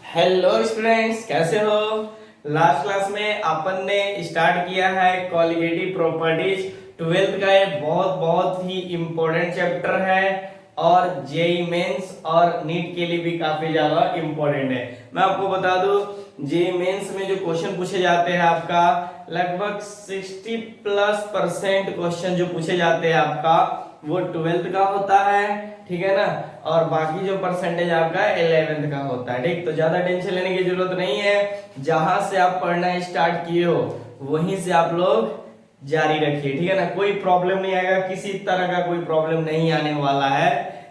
Hello students, कैसे हो। Last class में अपन ने स्टार्ट किया है कॉलिगेटिव प्रॉपर्टीज। ट्वेल्थ का ये बहुत बहुत ही इम्पोर्टेंट चैप्टर है और जेई मेंस और नीट के लिए भी काफी ज्यादा इम्पोर्टेंट है। मैं आपको बता दूं, जेई मेंस में जो क्वेश्चन पूछे जाते हैं आपका लगभग 60+ % क्वेश्चन जो पूछे जाते हैं आपका वो ट्वेल्थ का होता है, ठीक है ना। और बाकी जो परसेंटेज आपका 11th का होता है, ठीक। तो ज्यादा टेंशन लेने की जरूरत नहीं है। जहां से आप पढ़ना स्टार्ट किए हो वहीं से आप लोग जारी रखिए, ठीक है ना। कोई प्रॉब्लम नहीं आएगा, किसी तरह का कोई प्रॉब्लम नहीं आने वाला है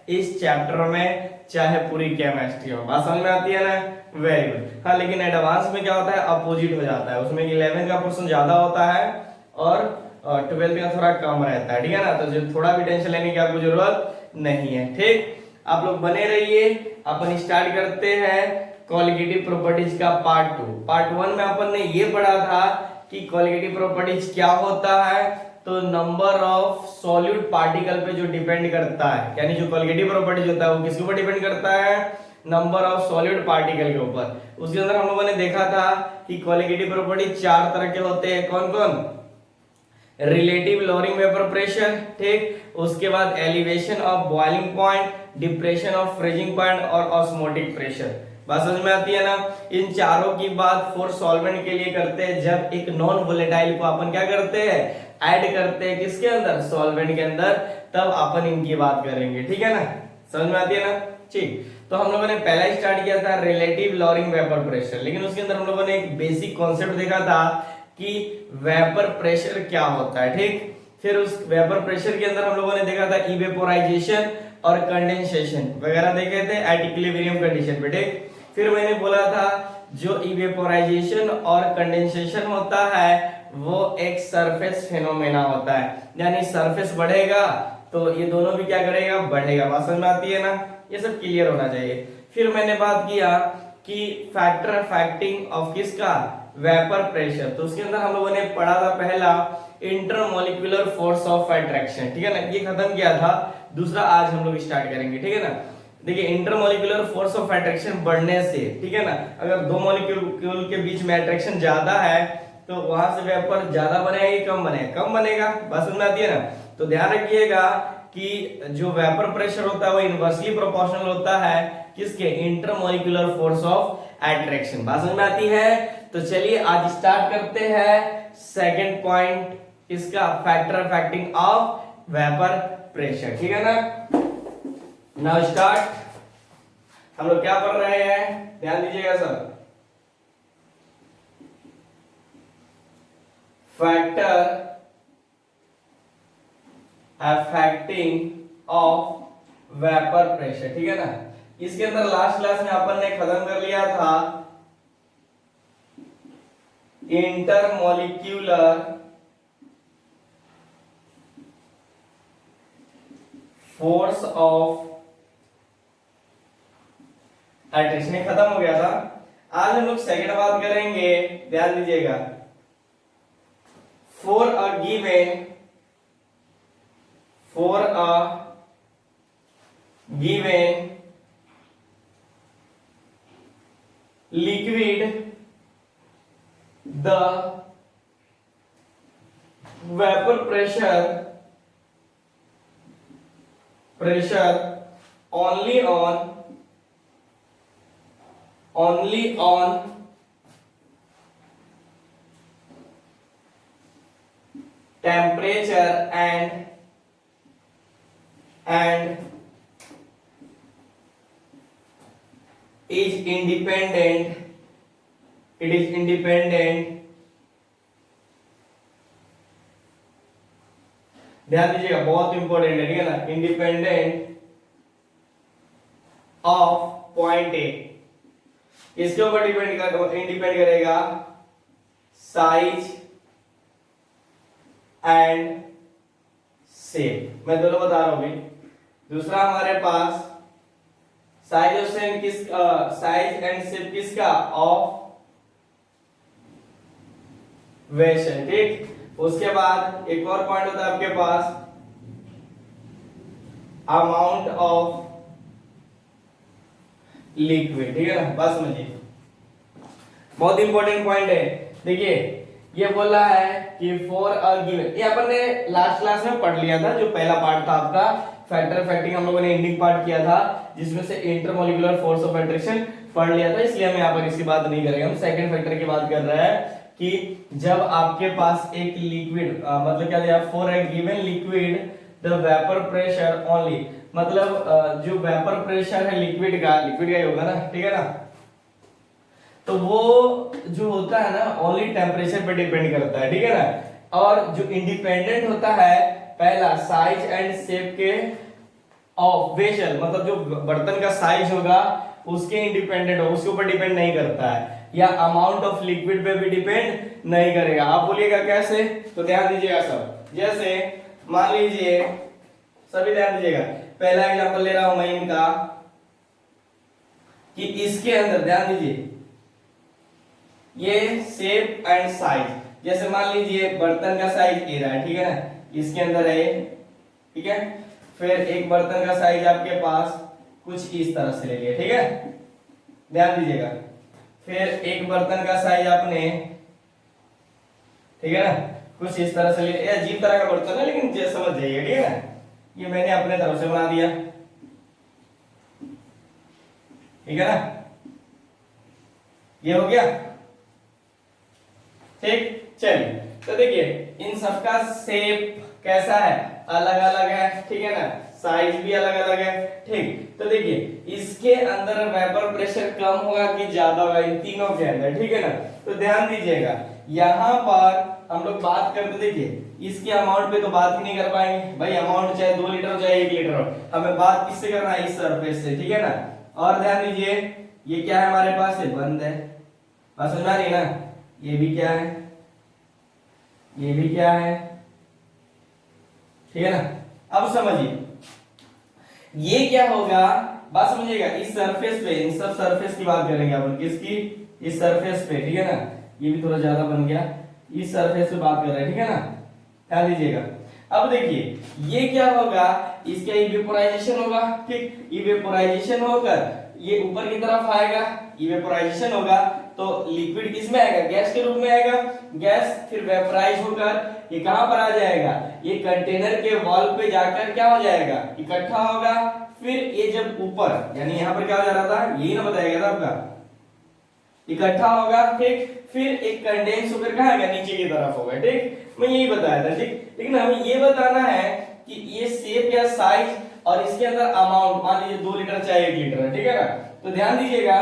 इस चैप्टर में, चाहे पूरी केमिस्ट्री हो। बात समझ में आती है ना। Very good. हाँ, लेकिन एडवांस में क्या होता है, अपोजिट हो जाता है। उसमें 11 का पोर्शन ज्यादा होता है और 12 का थोड़ा कम रहता है, ठीक है ना। तो जो थोड़ा भी टेंशन लेने की आपको जरूरत नहीं है, ठीक। आप लोग बने रहिए। अपन स्टार्ट करते हैं कॉलिगेटिव प्रॉपर्टीज का पार्ट 2। पार्ट 1 में अपन ने ये पढ़ा था कि कॉलिगेटिव प्रॉपर्टीज क्या होता है। तो नंबर ऑफ सॉल्यूट पार्टिकल पे जो डिपेंड करता है, यानी जो कॉलिगेटिव प्रॉपर्टीज होता है वो किसके ऊपर डिपेंड करता है, नंबर ऑफ सॉल्यूट पार्टिकल के ऊपर। उसके अंदर हम लोगों ने देखा था कि कॉलिगेटिव प्रॉपर्टीज 4 तरह के होते हैं। कौन कौन? रिलेटिव लोअरिंग वेपर प्रेशर, ठीक। उसके बाद elevation of boiling point, depression of freezing point और ऑस्मोटिक प्रेशर। बात समझ में आती है ना। इन चारों की बात फॉर सॉल्वेंट के लिए करते हैं, जब एक नॉन वोलेटाइल को अपन क्या करते हैं, ऐड करते हैं किसके अंदर, सॉल्वेंट के अंदर, तब अपन इनकी बात करेंगे, ठीक है ना। समझ में आती है ना, ठीक। तो हम लोगों ने पहला स्टार्ट किया था रिलेटिव लोअरिंग वेपर प्रेशर, लेकिन उसके अंदर हम लोगों ने एक बेसिक कॉन्सेप्ट देखा था कि वेपर प्रेशर क्या होता है, ठीक। फिर उस वेपर प्रेशर के अंदर हम लोगों ने देखा था इवेपोराइजेशन और कंडेंसेशन वगैरह देखे थे एट इक्विलिब्रियम कंडीशन पे, ठीक। फिर मैंने बोला था जो इवेपोराइजेशन और कंडेंसेशन होता है वो एक सरफेस फिनोमेना होता है, यानी सरफेस बढ़ेगा तो ये दोनों भी क्या करेगा, बढ़ेगा। बात समझ में आती है ना, ये सब क्लियर होना चाहिए। फिर मैंने बात किया कि फैक्टर अफेक्टिंग ऑफ किसका, वेपर प्रेशर। तो उसके अंदर हम लोगों ने पढ़ा था पहला इंटरमोलिक्यूलर फोर्स ऑफ अट्रैक्शन, ठीक है ना। ये खत्म किया था। दूसरा आज हम लोग स्टार्ट करेंगे, ठीक है ना। देखिए, इंटरमोलिक्यूलर फोर्स ऑफ अट्रैक्शन बढ़ने से, ठीक है ना, अगर दो मॉलिक्यूल के बीच में अट्रैक्शन ज्यादा है तो वहां से वेपर ज्यादा बनेगा कि कम बनेगा, कम बनेगा। बात समझ में आती है ना। तो ध्यान रखिएगा कि जो वेपर प्रेशर होता है वो इनवर्सली प्रोपोर्शनल होता है किसके, इंटरमोलिक्यूलर फोर्स ऑफ अट्रैक्शन। बात समझ में आती है। तो चलिए आज स्टार्ट करते हैं सेकंड पॉइंट, इसका factor affecting of vapour pressure, ठीक है ना। Now start. हम लोग क्या पढ़ रहे हैं, ध्यान दीजिएगा सब। Factor affecting of vapour pressure, ठीक है ना। इसके अंदर लास्ट क्लास में अपन ने खत्म कर लिया था इंटरमोलिक्यूलर फोर्स ऑफ अट्रैक्शन, खत्म हो गया था। आज हम लोग सेकंड बात करेंगे, ध्यान दीजिएगा। For a given liquid, the vapor pressure only on temperature and is independent, it is independent, ध्यान दीजिएगा, बहुत इंपॉर्टेंट है, ठीक है ना। इंडिपेंडेंट ऑफ पॉइंट ए, इसके ऊपर इंडिपेंड करेगा साइज एंड शेप। मैं दोनों बता रहा हूं अभी। दूसरा हमारे पास साइज और शेप साइज एंड शेप किसका, ऑफ वेशन, ठीक। उसके बाद एक और पॉइंट होता है आपके पास अमाउंट ऑफ लिक्विड, ठीक है ना। बस समझिए बहुत इंपॉर्टेंट पॉइंट है। देखिए ये बोला है कि फॉर अ गिवन, ये अपन ने लास्ट क्लास में पढ़ लिया था, जो पहला पार्ट था आपका फैक्टर फैक्टिंग, हम लोगों ने एंडिंग पार्ट किया था जिसमें से इंटरमोलिकुलर फोर्स ऑफ अट्रैक्शन पढ़ लिया था, इसलिए हम यहाँ पर इसकी बात नहीं करेंगे। हम सेकंड फैक्टर की बात कर रहे हैं कि जब आपके पास एक लिक्विड मतलब क्या दिया, for a given liquid the vapour pressure only, मतलब जो वेपर प्रेशर है लिक्विड का ही होगा ना, ठीक है ना, तो वो जो होता है ना ओनली टेम्परेचर पे डिपेंड करता है, ठीक है ना। और जो इंडिपेंडेंट होता है पहला साइज एंड शेप के ऑफ वेसल, मतलब जो बर्तन का साइज होगा उसके इंडिपेंडेंट हो, उसके ऊपर डिपेंड नहीं करता है, या अमाउंट ऑफ लिक्विड पे भी डिपेंड नहीं करेगा। आप बोलिएगा कैसे, तो ध्यान दीजिएगा सब। जैसे मान लीजिए, सभी ध्यान दीजिएगा, पहला एग्जांपल ले रहा हूं मैं इनका, कि इसके अंदर ध्यान दीजिए ये शेप एंड साइज, जैसे मान लीजिए बर्तन का साइज ए रहा है, ठीक है ना, इसके अंदर है, ठीक है, फिर एक बर्तन का साइज आपके पास कुछ इस तरह से ले लिया, ठीक है, ध्यान दीजिएगा, फिर एक बर्तन का साइज आपने, ठीक है ना, कुछ इस तरह से लिया, ये अजीब तरह का बर्तन है लेकिन जैसे समझ जाइए, ठीक है ना, ये मैंने अपने तरफ से बना दिया, ठीक है ना, ये हो गया, ठीक। चलिए तो देखिए इन सबका शेप कैसा है, अलग अलग है, ठीक है ना, साइज भी अलग अलग है, ठीक। तो देखिए इसके अंदर वेपर प्रेशर कम होगा कि ज्यादा होगा, इन तीनों के अंदर, ठीक है ना। तो ध्यान दीजिएगा यहां पर हम लोग बात करते, देखिए इसके अमाउंट पे तो बात ही नहीं कर पाएंगे भाई, अमाउंट चाहे 2 लीटर हो चाहे 1 लीटर हो, हमें बात किससे करना है, इस सरफेस से, ठीक है ना। और ध्यान दीजिए ये क्या है हमारे पास, है बंद है, बात समझ आ रही है ना, ये भी क्या है, ये भी क्या है, ठीक है ना। अब समझिए ये क्या होगा, बात समझिएगा, इस सरफेस पे, इन सब सरफेस की बात करेंगे अपन, किसकी, इस सरफेस पे, ठीक है ना, ये भी थोड़ा ज्यादा बन गया, इस सरफेस पे बात कर रहे हैं, ठीक है ना, ध्यान दीजिएगा। अब देखिए ये क्या होगा, इसका इवेपोराइजेशन होगा, ठीक, इवेपोराइजेशन होकर ये ऊपर की तरफ आएगा, इवेपोराइजेशन होगा तो लिक्विड किस में आएगा, गैस के रूप में आएगा, गैस फिर वेपराइज होकर ये कहां पर आ जाएगा, ये कंटेनर के वॉल पे जाकर क्या हो जाएगा, इकट्ठा होगा, फिर ये जब ऊपर, यानी यहां पर क्या हो जा रहा था, यही ना बताया गया था आपका, इकट्ठा होगा, ठीक, फिर एक कंडेंस होकर कहां आएगा, नीचे की तरफ होगा, ठीक, मैं यही बताया था, ठीक। लेकिन हमें ये बताना है कि ये शेप या साइज और इसके अंदर अमाउंट, मान लीजिए 2 लीटर चाहे 1 लीटर है, ठीक है ना। तो ध्यान दीजिएगा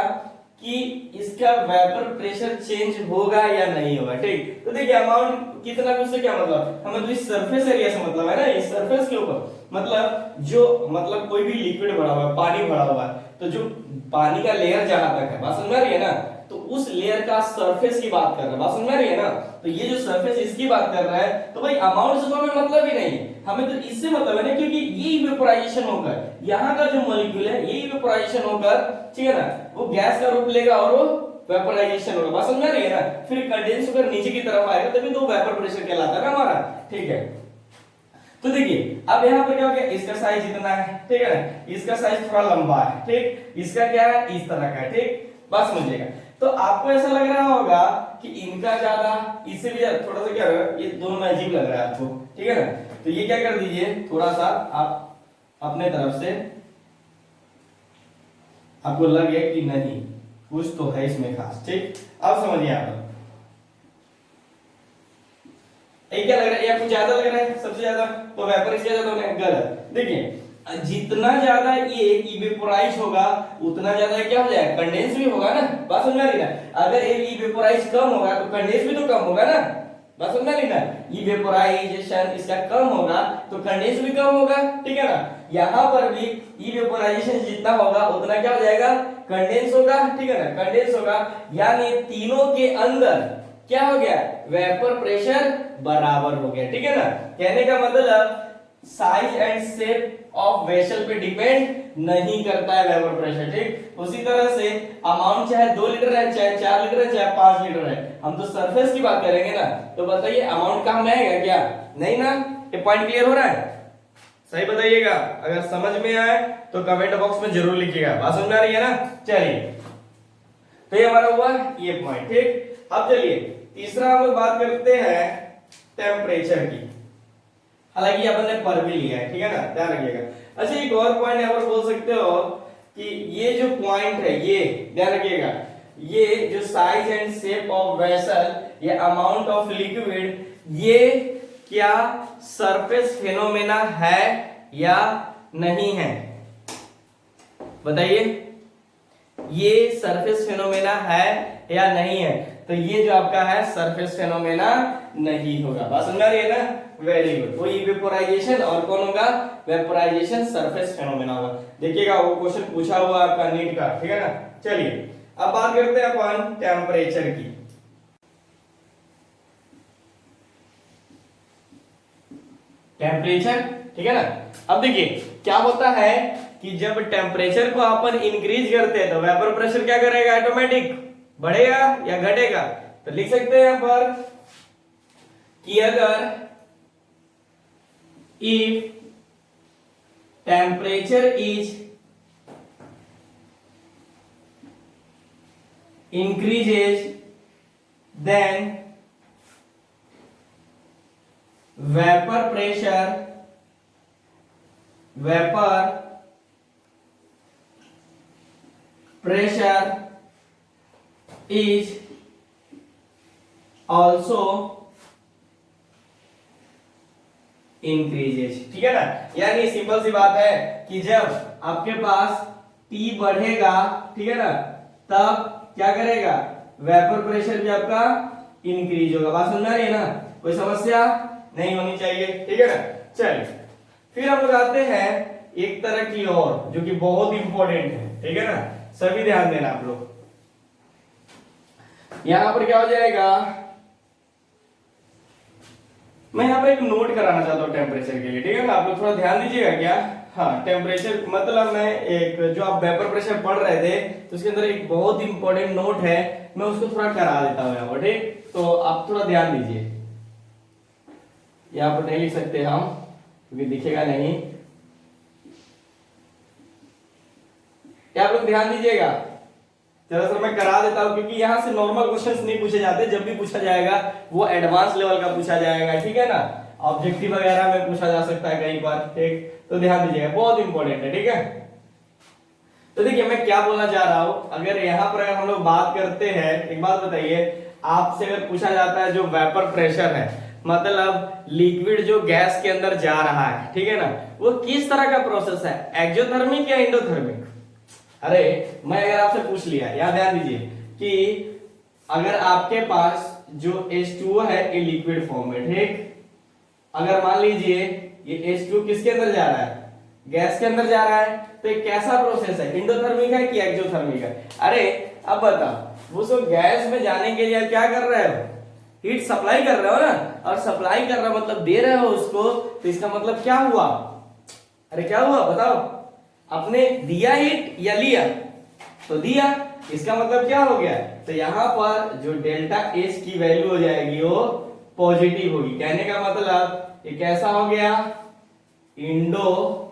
कि इसका वेपर प्रेशर चेंज होगा या नहीं होगा, ठीक। तो देखिए अमाउंट कितना, उससे क्या मतलब, हमें तो इस सरफेस एरिया से मतलब है ना, इस सरफेस के ऊपर, मतलब जो, मतलब कोई भी लिक्विड भरा हुआ है, पानी भरा हुआ है, तो जो पानी का लेयर जहां तक है, बात समझ में आ रही है ना, तो उस लेयर का सरफेस की बात कर रहा है, बात समझ में आ रही है ना। तो ये जो सरफेस इसकी बात कर रहा है, तो भाई अमाउंट से तो हमें मतलब ही नहीं, हमें तो इससे मतलब है ना, क्योंकि ये इवेपोराइजेशन होकर यहाँ का जो मॉलिक्यूल है ये इवेपोराइजेशन होकर, ठीक है ना, वो गैस का रूप लेगा और वो वेपोराइजेशन होगा, बात समझ में आ रही है ना, फिर कंडेंस होकर नीचे की तरफ आएगा, तभी तो वेपर प्रेशर कहलाता है ना हमारा, ठीक है। तो देखिए अब यहाँ पर क्या हो गया, इसका साइज इतना है, ठीक है ना, इसका साइज थोड़ा लंबा है, ठीक, इसका क्या है, इस तरह का है, ठीक, बात समझिएगा। तो आपको ऐसा लग रहा होगा कि इनका ज्यादा, इससे भी थोड़ा सा क्या होगा, ये दोनों में अजीब लग रहा है आपको, ठीक है ना। तो ये क्या कर दीजिए, थोड़ा सा आप अपने तरफ से, आपको लगे कि नहीं कुछ तो है इसमें खास, ठीक। अब समझिए आप क्या लग रहा है, या कुछ ज्यादा लग रहा है, सबसे ज्यादा तो वेपर इससे ज्यादा होगा, गलत। देखिए जितना ज्यादा ये इवेपोराइज होगा उतना ज्यादा क्या हो जाएगा, कंडेंस भी होगा ना, बात समझ में आ रही ना। अगर ये इवेपोराइज कम होगा तो कंडेंस भी तो कम होगा ना, बात समझ में आ रही ना। इवेपोराइजेशन इसका कम होगा तो कंडेंस भी कम होगा, ठीक है ना। यहाँ पर भी इवेपोराइजेशन जितना होगा उतना क्या हो जाएगा, कंडेंस होगा, ठीक है ना, कंडेंस होगा, यानी तीनों के अंदर क्या हो गया, वेपर प्रेशर बराबर हो गया, ठीक है ना। कहने का मतलब size and shape of vessel पे डिपेंड नहीं करता है वेपर प्रेशर, ठीक। उसी तरह से अमाउंट चाहे 2 लीटर है, चाहे 4 लीटर है, चाहे 5 लीटर है, हम तो सरफेस की बात करेंगे ना। तो बताइए अमाउंट काम में आएगा क्या, नहीं ना। ये पॉइंट क्लियर हो रहा है, सही बताइएगा। अगर समझ में आए तो कमेंट बॉक्स में जरूर लिखिएगा, बात समझ में आ रही है ना। चलिए तो ये हमारा हुआ ये पॉइंट। ठीक, अब चलिए तीसरा हम लोग बात करते हैं टेम्परेचर की। हालांकि अपन ने पर भी लिया है, ठीक है ना, ध्यान रखिएगा। अच्छा एक और पॉइंट यहाँ पर बोल सकते हो कि ये जो पॉइंट है, ये ध्यान रखिएगा, ये जो size and shape of vessel, ये अमाउंट ऑफ लिक्विड, ये क्या सरफेस फिनोमेना है या नहीं है? बताइए, ये सरफेस फिनोमेना है या नहीं है? तो ये जो आपका है सरफेस फिनोमेना नहीं होगा। बात समझ आ रही है ना? Very good. वो इवेपोराइजेशन और कौन होगा? वेपोराइजेशन सरफेस फिनोमेना होगा। देखिएगा वो क्वेश्चन पूछा हुआ आपका नीट का, ठीक है ना। चलिए अब बात करते हैं अपन टेम्परेचर की। टेम्परेचर, ठीक है ना। अब देखिए क्या होता है कि जब टेम्परेचर को अपन इंक्रीज करते हैं तो वेपर प्रेशर क्या करेगा? ऑटोमेटिक बढ़ेगा या घटेगा? तो लिख सकते हैं यहां पर कि अगर if temperature is increases then vapor pressure is also increases। ठीक है ना, यानी सिंपल सी बात है कि जब आपके पास T बढ़ेगा, ठीक है ना, तब क्या करेगा? वेपर प्रेशर भी आपका इंक्रीज होगा। बात सुन रही है ना? कोई समस्या नहीं होनी चाहिए, ठीक है ना। चलिए फिर हम लोग आते हैं एक तरह की और जो कि बहुत इंपॉर्टेंट है, ठीक है ना, सभी ध्यान देना आप लोग। यहां पर क्या हो जाएगा, मैं यहां पर एक नोट कराना चाहता हूं टेम्परेचर के लिए, ठीक है ना। आप लोग थोड़ा ध्यान दीजिएगा क्या। हाँ, टेम्परेचर मतलब मैं एक जो आप वेपर प्रेशर पढ़ रहे थे तो उसके अंदर एक बहुत इंपॉर्टेंट नोट है, मैं उसको थोड़ा करा देता हूँ यहाँ पर, ठीक। तो आप थोड़ा ध्यान दीजिए, यहाँ पर नहीं लिख सकते हम क्योंकि दिखेगा नहीं। आप लोग ध्यान दीजिएगा, चलो सर मैं करा देता हूं क्योंकि यहां से नॉर्मल क्वेश्चंस नहीं पूछे जाते, जब भी पूछा जाएगा वो एडवांस लेवल का पूछा जाएगा, ठीक है ना। ऑब्जेक्टिव वगैरह में पूछा जा सकता है कई बार, ठीक। तो ध्यान दीजिएगा, बहुत इंपॉर्टेंट है, ठीक है। तो देखिए मैं क्या बोलना चाह रहा हूं, अगर यहां पर अगर हम लोग बात करते हैं, एक बात बताइए, आपसे अगर पूछा जाता है जो वेपर प्रेशर है, मतलब लिक्विड जो गैस के अंदर जा रहा है, ठीक है ना, वो किस तरह का प्रोसेस है, एक्सोथर्मिक या एंडोथर्मिक? अरे मैं अगर आपसे पूछ लिया, याद ध्यान दीजिए कि अगर आपके पास जो H2O है ये लिक्विड फॉर्म में, ठीक। अगर मान लीजिए ये H2 किसके अंदर जा रहा है? गैस के अंदर जा रहा है, तो ये कैसा प्रोसेस है, एंडोथर्मिक है कि एक्सोथर्मिक है? अरे अब बताओ, वो सब गैस में जाने के लिए क्या कर रहे हो? हीट सप्लाई कर रहे हो ना, और सप्लाई कर रहा मतलब दे रहे हो उसको, तो इसका मतलब क्या हुआ? अरे क्या हुआ बताओ, आपने दिया हीट या लिया? तो दिया, इसका मतलब क्या हो गया? तो यहां पर जो डेल्टा एच की वैल्यू हो जाएगी वो पॉजिटिव होगी। कहने का मतलब ये कैसा हो गया? Endothermic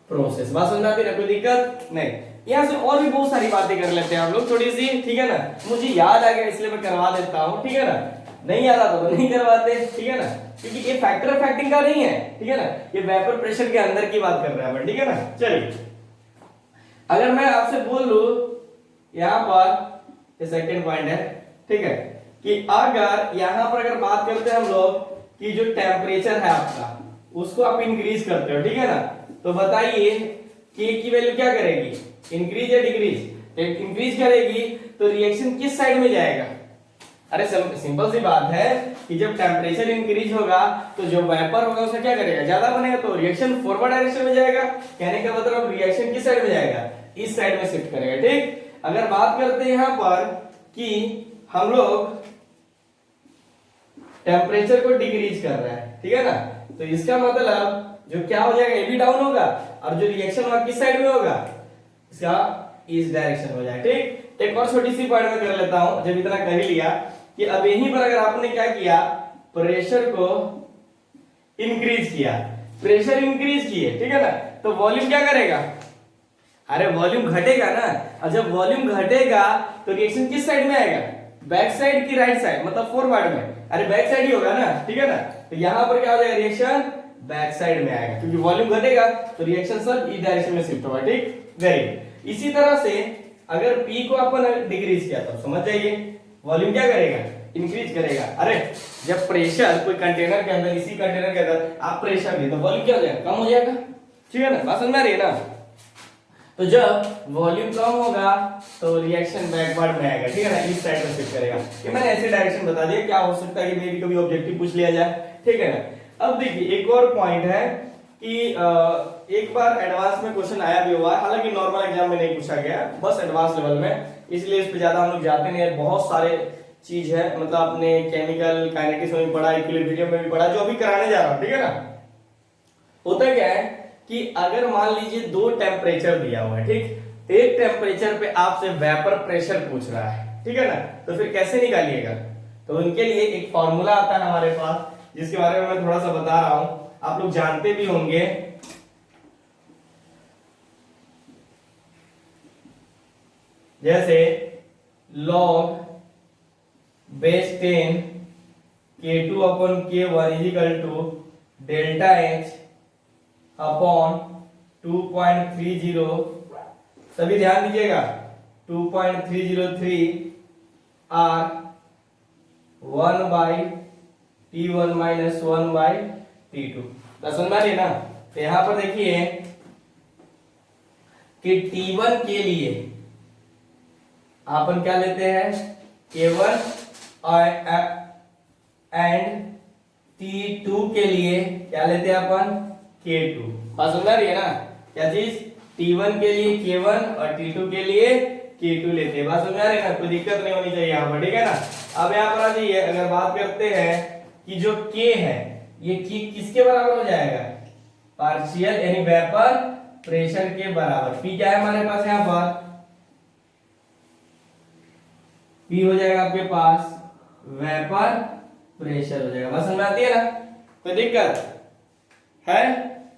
process. बात समझ आती है ना, कोई दिक्कत नहीं। यहां से और भी बहुत सारी बातें कर लेते हैं हम लोग थोड़ी सी, ठीक है ना। मुझे याद आ गया इसलिए मैं करवा देता हूं, ठीक है ना। नहीं याद आता तो नहीं करवाते, ठीक है ना, क्योंकि ये फैक्टर ऑफ फैक्टिंग का नहीं है, ठीक है ना, ये वेपर प्रेशर के अंदर की बात कर रहे हैं, ठीक है ना। चलिए अगर मैं आपसे बोल लूं यहां पर, ये सेकंड पॉइंट है, ठीक है, कि अगर यहां पर अगर बात करते हैं हम लोग कि जो टेम्परेचर है आपका उसको आप इंक्रीज करते हो, ठीक है ना, तो बताइए के की वैल्यू क्या करेगी, इंक्रीज या डिक्रीज? इंक्रीज करेगी तो रिएक्शन किस साइड में जाएगा? अरे सिंपल सी बात है कि जब टेम्परेचर इंक्रीज होगा तो जो वेपर होगा उसका क्या करेगा, ज्यादा बनेगा, तो रिएक्शन फॉरवर्ड डायरेक्शन में जाएगा। कहने का मतलब रिएक्शन किस साइड में जाएगा? इस साइड में शिफ्ट करेगा, ठीक। अगर बात करते हैं यहां पर कि हम लोग टेम्परेचर को डिक्रीज कर रहे हैं, ठीक है ना, तो इसका मतलब जो क्या हो जाएगा, ये भी डाउन होगा, और जो रिएक्शन होगा किस साइड में होगा, इसका इस डायरेक्शन हो जाएगा, ठीक। एक और छोटी सी पॉइंट में कर लेता हूं, जब इतना कर ही लिया कि अब यहीं पर अगर आपने क्या किया, प्रेशर को इंक्रीज किया, प्रेशर इंक्रीज किए, ठीक है ना, तो वॉल्यूम क्या करेगा? अरे वॉल्यूम घटेगा ना, और जब वॉल्यूम घटेगा तो रिएक्शन किस साइड में आएगा, बैक साइड की राइट साइड, मतलब फॉरवर्ड में, अरे बैक साइड ही होगा ना, ठीक है ना। तो यहां पर क्या हो जाएगा, रिएक्शन बैक साइड में आएगा, क्योंकि वॉल्यूम घटेगा तो रिएक्शन सब इस डायरेक्शन में शिफ्ट होगा, ठीक, वेरी गुड। इसी तरह से अगर P को अपन डिक्रीज किया तो समझ जाइए वॉल्यूम क्या करेगा, इंक्रीज करेगा। अरे जब प्रेशर कोई कंटेनर के अंदर, इसी कंटेनर के अंदर आप प्रेशर दिए तो वॉल्यूम क्या हो जाएगा, कम हो जाएगा, ठीक है ना, बात समझ में आ रही है ना। तो जब वॉल्यूम कम होगा तो रिएक्शन बैकवर्ड में आएगा, ठीक है ना, इस साइड में शिफ्ट करेगा। ये मैंने ऐसे डायरेक्शन बता दिया, क्या हो सकता है कि मेरी कभी ऑब्जेक्टिव पूछ लिया जाए, ठीक है ना। अब देखिए एक और पॉइंट है कि एक बार एडवांस में क्वेश्चन आया भी हुआ है, हालांकि नॉर्मल एग्जाम में नहीं पूछा गया, बस एडवांस लेवल में, इसलिए इस पे ज्यादा हम लोग जाते नहीं है। बहुत सारे चीज है, मतलब आपने केमिकल काइनेटिक्स में भी पढ़ा, इक्विलिब्रियम में भी पढ़ा, जो अभी कराने जा रहा हूं, ठीक है ना। होता क्या है कि अगर मान लीजिए दो टेम्परेचर दिया हुआ है, ठीक, एक टेम्परेचर पे आपसे वेपर प्रेशर पूछ रहा है, ठीक है ना, तो फिर कैसे निकालिएगा, तो उनके लिए एक फॉर्मूला आता है हमारे पास, जिसके बारे में मैं थोड़ा सा बता रहा हूं, आप लोग जानते भी होंगे। जैसे log base 10 K2 upon K1 is equal to delta H upon 2.30, सभी ध्यान दीजिएगा, 2.303 R 1 by T1 minus 1 by T2, समझ में आ रही है ना। तो यहां पर देखिए कि T1 के लिए अपन क्या लेते हैं, K1 एंड T2 के लिए क्या लेते हैं अपन, K2, बात समझ आ रही है ना, क्या चीज, T1 के लिए K1 और T2 के लिए K2 लेते हैं, बात समझ आ रही है ना, कोई दिक्कत नहीं होनी चाहिए यहाँ पर, ठीक है ना। अब यहाँ पर आ जाइए, अगर बात करते हैं कि जो K है ये किसके बराबर हो जाएगा, पार्शियल यानी वेपर प्रेशर के बराबर। P क्या है हमारे पास यहाँ पर, P हो जाएगा आपके पास वेपर प्रेशर हो जाएगा, बस समझ में आती है ना, कोई दिक्कत है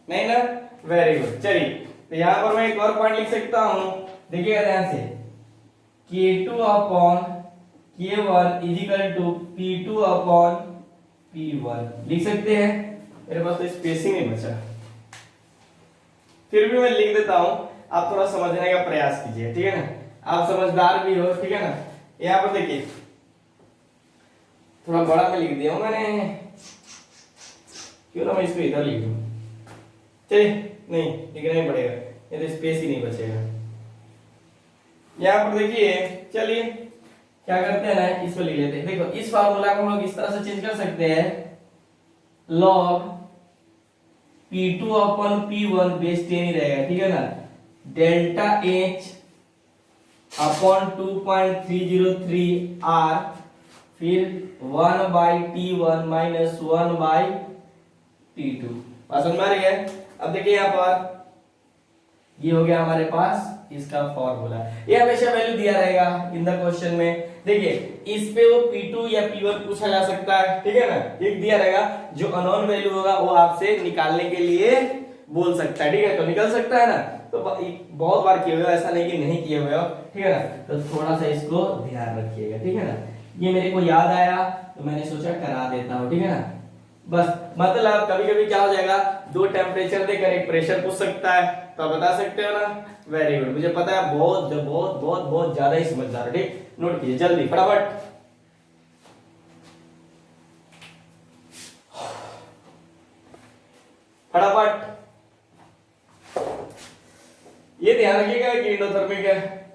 नहीं ना, वेरी गुड। चलिए तो यहां पर मैं एक और पॉइंट लिख सकता हूं, देखिएगा ध्यान से, K2 upon K1 is equal to P2 upon P1 लिख सकते हैं। मेरे पास तो स्पेसिंग नहीं बचा, फिर भी मैं लिख देता हूं, आप थोड़ा समझने का प्रयास कीजिए, ठीक है ना, आप समझदार भी हो, ठीक है ना। यहाँ पर देखिए थोड़ा बड़ा में लिख दिया हूं मैंने, क्यों ना मैं इसको इधर लिख दूं, चलिए नहीं लिखना ही पड़ेगा, ये तो स्पेस ही नहीं बचेगा। यहाँ पर देखिए, चलिए क्या करते हैं ना, इसको लिख लेते हैं। देखो इस फार्मूला को हम लोग इस तरह से चेंज कर सकते हैं, log P2 upon P1 base 10 ही रहेगा, ठीक है ना, डेल्टा H अपॉन 2.303 R, फिर 1 by T1 minus 1 by T2, बात समझ में आ रही है। अब देखिए यहाँ पर ये हो गया हमारे पास इसका फॉर्मूला, ये हमेशा वैल्यू दिया रहेगा इन द क्वेश्चन में। देखिए इस पे वो P2 या P1 पूछा जा सकता है, ठीक है ना, एक दिया रहेगा, जो अननोन वैल्यू होगा वो आपसे निकालने के लिए बोल सकता है, ठीक है, तो निकल सकता है ना। तो बहुत बार किए हुए, ऐसा नहीं कि नहीं किए हुए हो, ठीक है ना, तो थोड़ा सा इसको ध्यान रखिएगा, ठीक है ना। ये मेरे को याद आया तो मैंने सोचा करा देता हूँ, ठीक है ना। बस मतलब कभी कभी क्या हो जाएगा, दो टेम्परेचर देकर एक प्रेशर पूछ सकता है, तो आप बता सकते हो ना, वेरी गुड, मुझे पता है बहुत बहुत बहुत बहुत ज्यादा ही समझदार, ठीक, नोट कीजिए जल्दी फटाफट। फटाफट ये ध्यान रखिएगा कि एंडोथर्मिक है,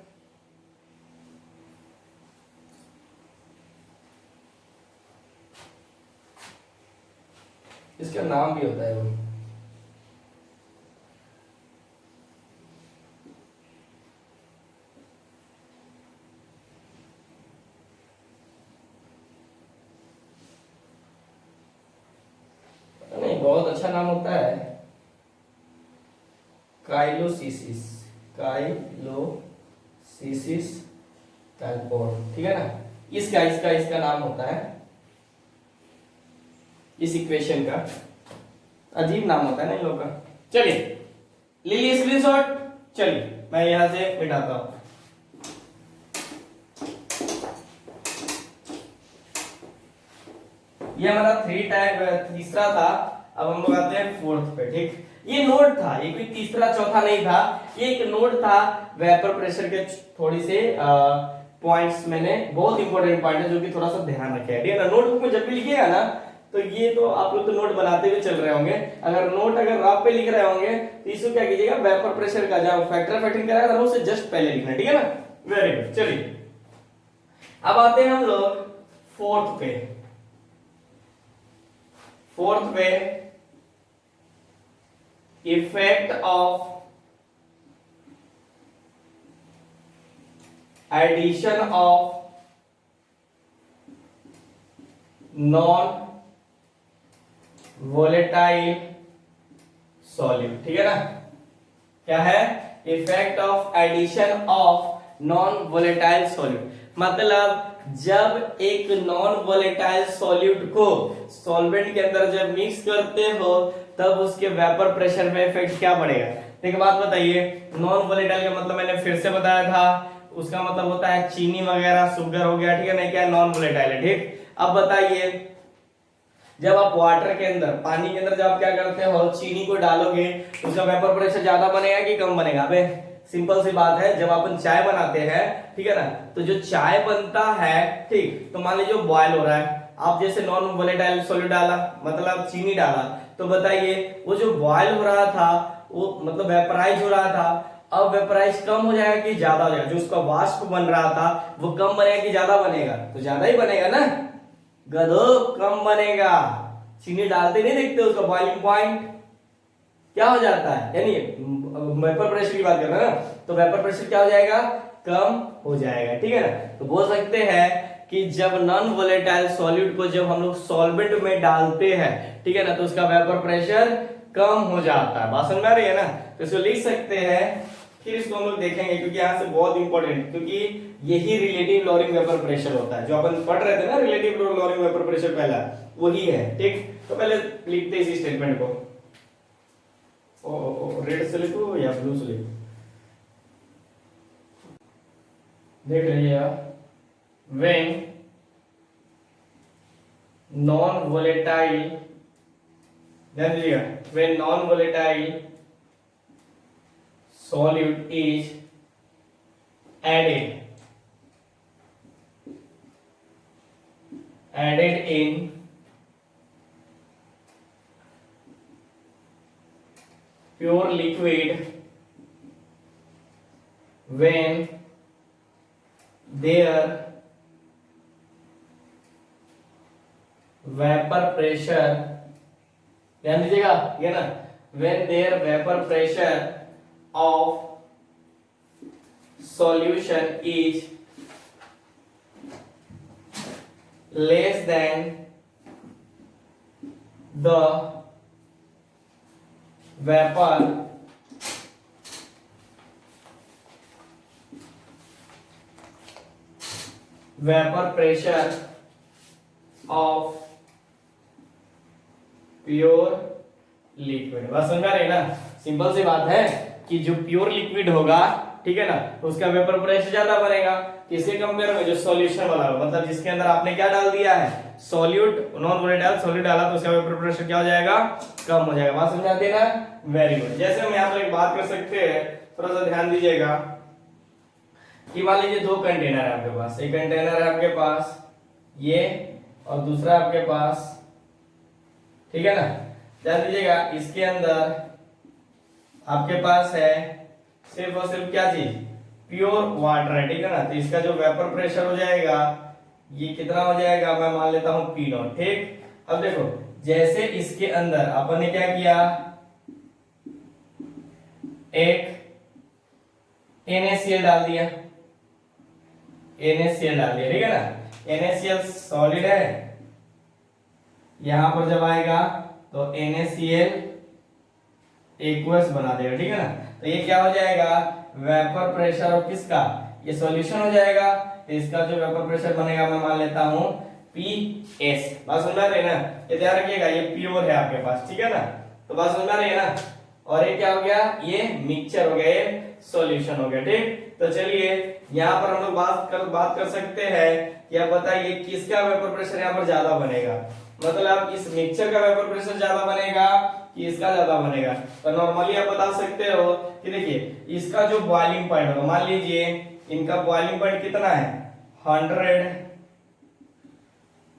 इसका नाम भी होता है वो, नहीं बहुत अच्छा नाम होता है, काइलोसिस, काइलोसिस कैल्पोर, ठीक है ना, इसका इसका इसका नाम होता है, इस इक्वेशन का अजीब नाम होता है ना इन लोगों का। चलिए ले लिए स्क्रीनशॉट, चलिए मैं यहां से मिटाता हूं। ये हमारा तीसरा था। अब हम लोग आते हैं फोर्थ पे। ठीक, ये नोट था, ये कोई तीसरा चौथा नहीं था, ये एक नोट था वेपर प्रेशर के। थोड़ी से पॉइंट्स मैंने, बहुत इंपॉर्टेंट पॉइंट है जो कि थोड़ा सा ध्यान रखें, ठीक है ना। नोटबुक में जब भी लिखिएगा ना, तो ये तो आप लोग तो नोट बनाते हुए चल रहे होंगे, अगर रफ पे लिख रहे होंगे तो इसको क्या कीजिएगा, वेपर प्रेशर का जो फैक्टर फैक्टिंग कराया था उससे जस्ट पहले लिखना, ठीक है ना। Very good. चलिए अब आते हैं हम लोग फोर्थ पे। फोर्थ पे effect of addition of non volatile solute, ठीक है ना। क्या है, effect of addition of non volatile solute, मतलब जब एक नॉन वोलेटाइल सॉल्यूट को सॉल्वेंट के अंदर जब मिक्स करते हो तब उसके वेपर प्रेशर में इफेक्ट क्या पड़ेगा। एक बात बताइए, नॉन वोलेटाइल का मतलब मैंने फिर से बताया था, उसका मतलब होता है चीनी वगैरह, शुगर हो गया, ठीक है ना, क्या नॉन वोलेटाइल है। ठीक, अब बताइए, जब आप वाटर के अंदर, पानी के अंदर जब आप क्या करते हो, चीनी को डालोगे तो उसका वेपर प्रेशर ज्यादा बनेगा कि कम बनेगा। अबे सिंपल सी बात है, जब अपन चाय बनाते हैं, ठीक है ना, तो जो चाय बनता है, ठीक, तो मान लीजिए बॉयल हो रहा है, आप जैसे नॉन वोलेटाइल सॉल्यूट डाला, मतलब चीनी डाला, तो बताइए वो जो बॉयल हो रहा था वो मतलब वेपराइज हो रहा था, अब वेपराइज कम हो जाएगा कि ज्यादा हो जाएगा, जो उसका वाष्प बन रहा था वो कम बनेगा कि ज्यादा बनेगा, तो ज्यादा ही बनेगा ना गधो, कम बनेगा। चीनी डालते नहीं देखते, उसका बॉइलिंग पॉइंट क्या हो जाता है, यानी वेपर प्रेशर की बात कर रहे हैं ना, तो वेपर प्रेशर क्या हो जाएगा, कम हो जाएगा, ठीक है ना। तो बोल सकते हैं कि जब नॉन वोलेटाइल सॉल्यूट को जब हम लोग सॉल्वेंट में डालते हैं, ठीक है ना, तो उसका वेपर प्रेशर कम हो जाता है। बात समझ में आ रही है ना, तो इसको लिख सकते हैं, फिर इसको हम लोग देखेंगे क्योंकि यहाँ से बहुत इंपॉर्टेंट, क्योंकि यही रिलेटिव लोअरिंग वेपर प्रेशर होता है जो अपन पढ़ रहे थे ना, रिलेटिव लोअरिंग वेपर प्रेशर पहला वही है। ठीक, तो पहले लिखते हैं इस स्टेटमेंट को, रेड से लिखो या ब्लू से लिखो, देख लीजिए आप। व्हेन नॉन वोलेटाइल, ध्यान दीजिएगा, when non volatile solute is added in pure liquid when their vapor pressure, ध्यान दीजिएगा ये ना, when their vapor pressure of solution is less than the vapor pressure of pure liquid. बस समझ में आ रही है ना, सिंपल सी बात है कि जो प्योर लिक्विड होगा, ठीक है ना, तो उसका वेपर प्रेशर ज्यादा बनेगा, किसके कंपेयर में, जो सॉल्यूशन वाला हो, मतलब जिसके अंदर आपने क्या डाल दिया है, सॉल्यूट, नॉन वोलेटाइल सॉल्यूट डाला, तो उसका वेपर प्रेशर क्या हो जाएगा, कम हो जाएगा। बात समझ आती है ना, वेरी गुड। जैसे हम यहाँ पर एक बात कर सकते हैं, थोड़ा सा ध्यान दीजिएगा कि मान लीजिए दो कंटेनर है आपके पास, एक कंटेनर है आपके पास ये और दूसरा आपके पास, ठीक है ना, ध्यान दीजिएगा, इसके अंदर आपके पास है सिर्फ और सिर्फ क्या चीज, प्योर वाटर है, ठीक है ना, तो इसका जो वेपर प्रेशर हो जाएगा ये कितना हो जाएगा, मैं मान लेता हूं पी नॉट। ठीक, अब देखो जैसे इसके अंदर अपन ने क्या किया, एक NaCl डाल दिया, NaCl डाल दिया, ठीक है ना, NaCl सॉलिड है, यहां पर जब आएगा तो NaCl एक्वस बना देगा, ठीक है ना, तो ये क्या हो जाएगा, वेपर प्रेशर ऑफ किसका, ये सॉल्यूशन हो जाएगा, तो इसका जो वेपर प्रेशर बनेगा मैं मान लेता हूं PS। बात समझ में आ रही है ना, ये ध्यान रखिएगा, ये प्योर है आपके पास, ठीक है ना, तो बात समझ में आ रही है ना, और ये क्या हो गया, ये मिक्सचर हो गया, ये सॉल्यूशन हो गया। ठीक, तो चलिए यहाँ पर हम लोग बात कर सकते हैं कि आप बताइए किसका वेपर प्रेशर यहाँ पर ज्यादा बनेगा, मतलब इस मिक्सचर का वेपर प्रेशर ज्यादा बनेगा कि इसका ज्यादा बनेगा। तो नॉर्मली आप बता सकते हो कि देखिए इसका जो बॉइलिंग पॉइंट होगा, मान लीजिए इनका बॉइलिंग पॉइंट कितना है, 100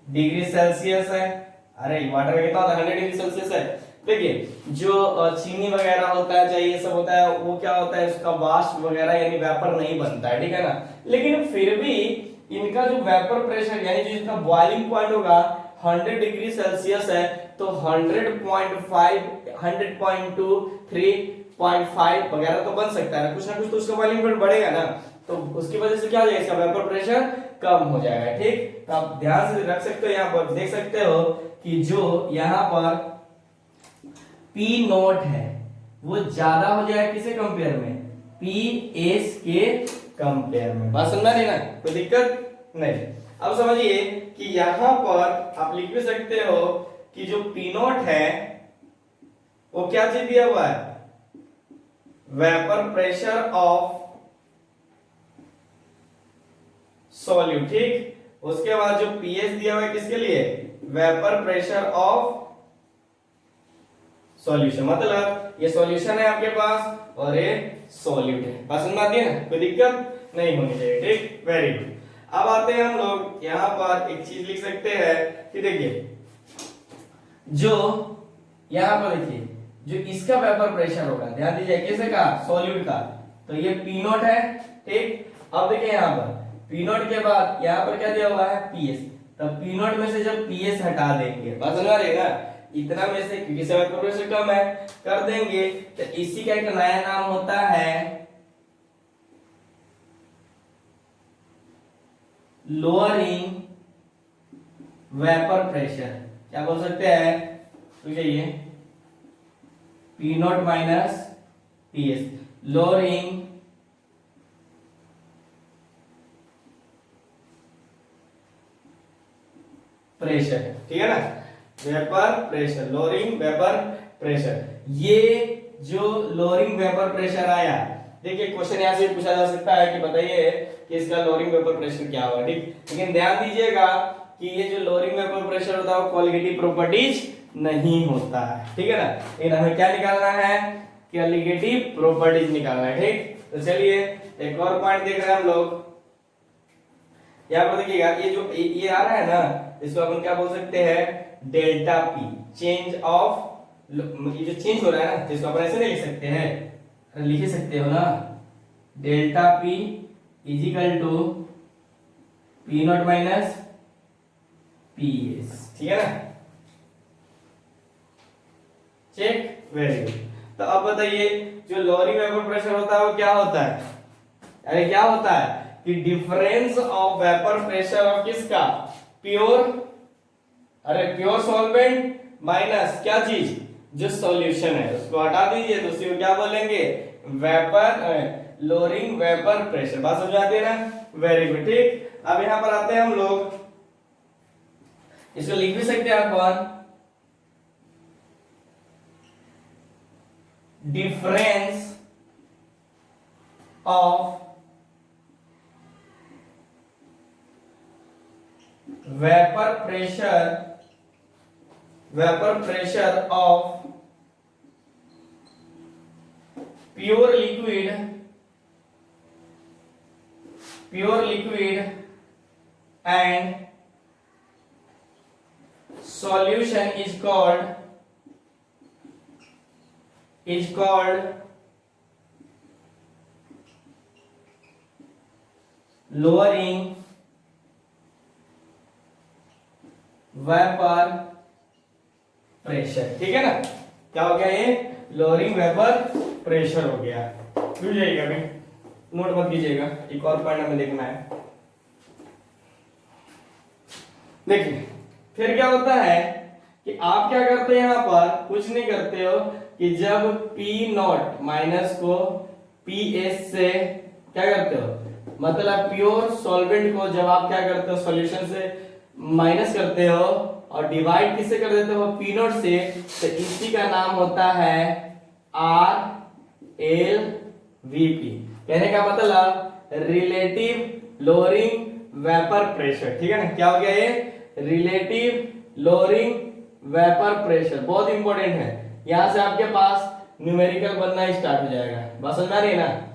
डिग्री सेल्सियस है। अरे वाटर का कितना होता है, 100 डिग्री सेल्सियस है। देखिए जो चीनी वगैरह होता है, चाहे ये सब होता है, वो क्या होता है, उसका वाष्प वगैरह यानी वेपर नहीं बनता है, ठीक है ना। लेकिन फिर भी इनका जो वेपर प्रेशर यानी जो इसका बॉइलिंग पॉइंट होगा 100 डिग्री सेल्सियस है, तो 100.5 100.2 3.5 वगैरह तो बन सकता है ना, कुछ ना कुछ तो उसका बॉइलिंग पॉइंट बढ़ेगा ना, तो उसकी वजह से क्या हो जाएगा, इसका वेपर प्रेशर कम हो जाएगा। ठीक, तो आप ध्यान से रख सकते हो, यहाँ पर देख सकते हो कि जो यहाँ पर P नोट है वो ज्यादा हो जाएगा किसे कंपेयर में, PS के कंपेयर में। बात समझ रही ना, कोई दिक्कत नहीं। अब समझिए कि यहां पर आप लिख भी सकते हो कि जो P नोट है वो क्या चीज दिया हुआ है, वेपर प्रेशर ऑफ सॉल्यूट। ठीक, उसके बाद जो PS दिया हुआ है किसके लिए, वेपर प्रेशर ऑफ सॉल्यूशन, मतलब ये सॉल्यूशन है आपके पास और ये सॉल्यूट है। पसंद आती है ना, कोई दिक्कत नहीं होनी चाहिए। ठीक, वेरी गुड। अब आते हैं हम लोग यहां पर एक चीज लिख सकते हैं कि देखिए जो यहां पर देखिए जो इसका वेपर प्रेशर होगा, ध्यान दीजिए किससे का, सॉल्यूट का, तो ये P नोट है। ठीक, अब देखिए यहां पर P नोट के बाद यहां पर क्या दिया हुआ है, PS, तब P नोट में से जब PS हटा देंगे, बात समझ आ रही है ना, इतना में से क्योंकि इसका वेपर प्रेशर कम है कर देंगे, तो इसी का एक नया नाम होता है लोअरिंग वेपर प्रेशर। क्या बोल सकते हैं, तो ये P note minus PS, lowering pressure, ठीक है ना, vapour pressure, lowering vapour pressure. ये जो लोअरिंग वेपर प्रेशर आया, देखिए क्वेश्चन यहां से पूछा जा सकता है कि बताइए कि इसका लोअरिंग वेपर प्रेशर क्या होगा। ठीक, लेकिन ध्यान दीजिएगा कि ये जो लोअरिंग वेपर प्रेशर होता है वो क्वालिटेटिव प्रॉपर्टीज नहीं होता है, ठीक है ना, लेकिन हमें क्या निकालना है, क्वालिटेटिव प्रॉपर्टीज निकालना है। ठीक, तो चलिए एक और पॉइंट देख रहे हैं हम लोग, यहां पर देखिएगा ये जो ये आ रहा है ना, इसको अपन क्या बोल सकते हैं, डेल्टा P, चेंज ऑफ, ये जो चेंज हो रहा है ना, जिसको अपन ऐसे नहीं लिख सकते हैं, लिख सकते हो ना, delta P is equal to P naught minus PS, ठीक है ना, चेक, वेरी गुड। तो अब बताइए जो लोअरिंग वेपर प्रेशर होता है वो क्या होता है, अरे क्या होता है कि difference of vapour pressure of किसका, प्योर, अरे प्योर सॉल्वेंट माइनस क्या चीज, जो सॉल्यूशन है उसको हटा दीजिए, तो उसी को क्या बोलेंगे, वेपर, लोअरिंग वेपर प्रेशर। बात समझ आती है ना, वेरी गुड। ठीक, अब यहां पर आते हैं हम लोग, इसको लिख भी सकते हैं अपन, difference of vapour pressure of pure liquid and solution is called lowering vapour pressure, ठीक है ना, क्या हो गया, ये लोअरिंग वेपर प्रेशर हो गया। भूल जाइएगा भाई, नोट मत कीजिएगा, एक और पॉइंट हमें देखना है। देखिए फिर क्या होता है कि आप क्या करते हो, यहां पर कुछ नहीं करते हो कि जब P नॉट माइनस को PS से क्या करते हो, मतलब प्योर सॉल्वेंट को जब आप क्या करते हो सॉल्यूशन से माइनस करते हो और डिवाइड किससे कर देते हो, P नॉट से, तो इसी का नाम होता है RLVP। कहने का मतलब रिलेटिव लोअरिंग वेपर प्रेशर, ठीक है ना। क्या हो गया ये, रिलेटिव लोअरिंग वेपर प्रेशर, बहुत इंपॉर्टेंट है। यहां से आपके पास न्यूमेरिकल बनना स्टार्ट हो जाएगा, बात समझ में आ रही है ना।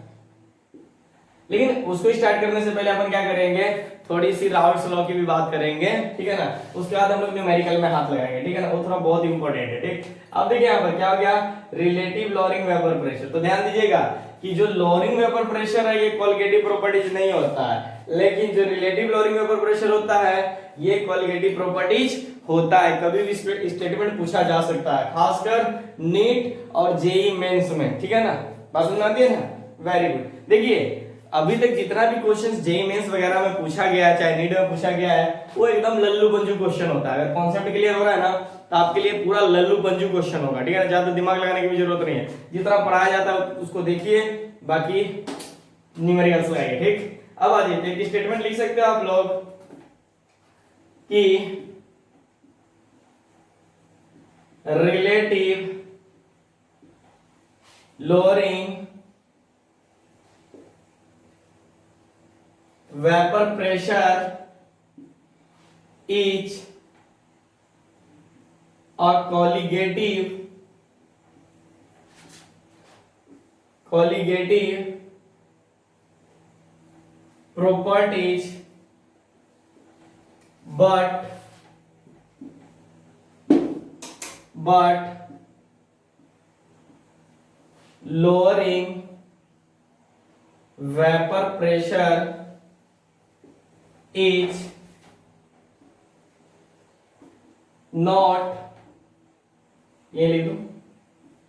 लेकिन उसको स्टार्ट करने से पहले अपन क्या करेंगे, थोड़ी सी राउल्ट्स लॉ की भी बात करेंगे, ठीक है ना। उसके बाद हम लोग न्यूमेरिकल में हाथ लगाएंगे, ठीक है ना, वो थोड़ा बहुत इंपॉर्टेंट है, ठीक। अब देखिए यहाँ पर क्या हो गया, रिलेटिव लोअरिंग वेपर प्रेशर। तो ध्यान दीजिएगा कि जो लोअरिंग वेपर प्रेशर है ये कोलिगेटिव प्रॉपर्टीज नहीं होता है, लेकिन जो रिलेटिव लोअरिंग वेपर प्रेशर होता है ये कोलिगेटिव प्रॉपर्टीज होता है। कभी भी स्टेटमेंट पूछा जा सकता है, खासकर नीट और जेई मेंस में, ठीक है ना। बात समझ आती है ना, वेरी गुड। देखिए अभी तक जितना भी क्वेश्चंस जेई मेंस वगैरह में पूछा गया है, चाहे नीट में पूछा गया है, वो एकदम लल्लू पंजू क्वेश्चन होता है। अगर कॉन्सेप्ट क्लियर हो रहा है ना तो आपके लिए पूरा लल्लू पंजू क्वेश्चन होगा, ठीक है ना। ज्यादा दिमाग लगाने की भी जरूरत नहीं है, जितना पढ़ाया जाता है उसको देखिए, बाकी न्यूमेरिकल्स लगाइए, ठीक। अब आ जाइए, एक स्टेटमेंट लिख सकते हो आप लोग कि relative lowering vapor pressure is a colligative properties, but lowering vapor pressure is not, ये लिख दो,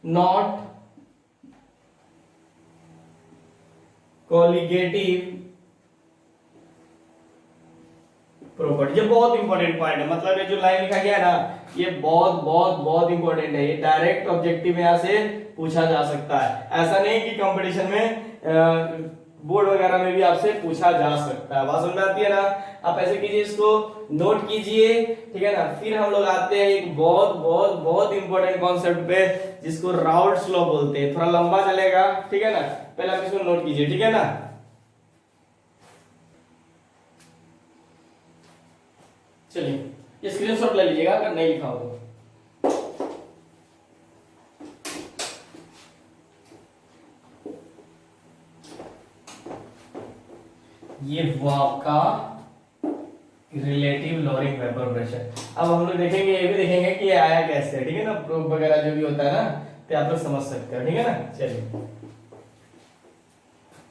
not colligative प्रॉपर्टी। ये बहुत इंपॉर्टेंट पॉइंट है, मतलब ये जो लाइन लिखा गया है ना ये बहुत बहुत बहुत इंपॉर्टेंट है। ये डायरेक्ट ऑब्जेक्टिव यहाँ से पूछा जा सकता है, ऐसा नहीं कि कंपटीशन में बोर्ड वगैरह में भी आपसे पूछा जा सकता है। बात समझ में आती है ना। आप ऐसे कीजिए, इसको नोट कीजिए, ठीक है ना। फिर हम लोग आते हैं एक बहुत बहुत बहुत इंपॉर्टेंट कॉन्सेप्ट पे जिसको राउल्ट्स लॉ बोलते हैं। थोड़ा लंबा चलेगा, ठीक है ना, पहले आप इसको नोट कीजिए, ठीक है ना। चलिए स्क्रीनशॉट ले लीजिएगा अगर नहीं लिखा हो तो। ये वो आपका रिलेटिव लोअरिंग वेपर प्रेशर। अब हम लोग देखेंगे, ये भी देखेंगे कि ये आया कैसे, ठीक है ना। प्रूफ वगैरह जो भी होता है ना तो आप लोग समझ सकते हो, ठीक है ना। चलिए,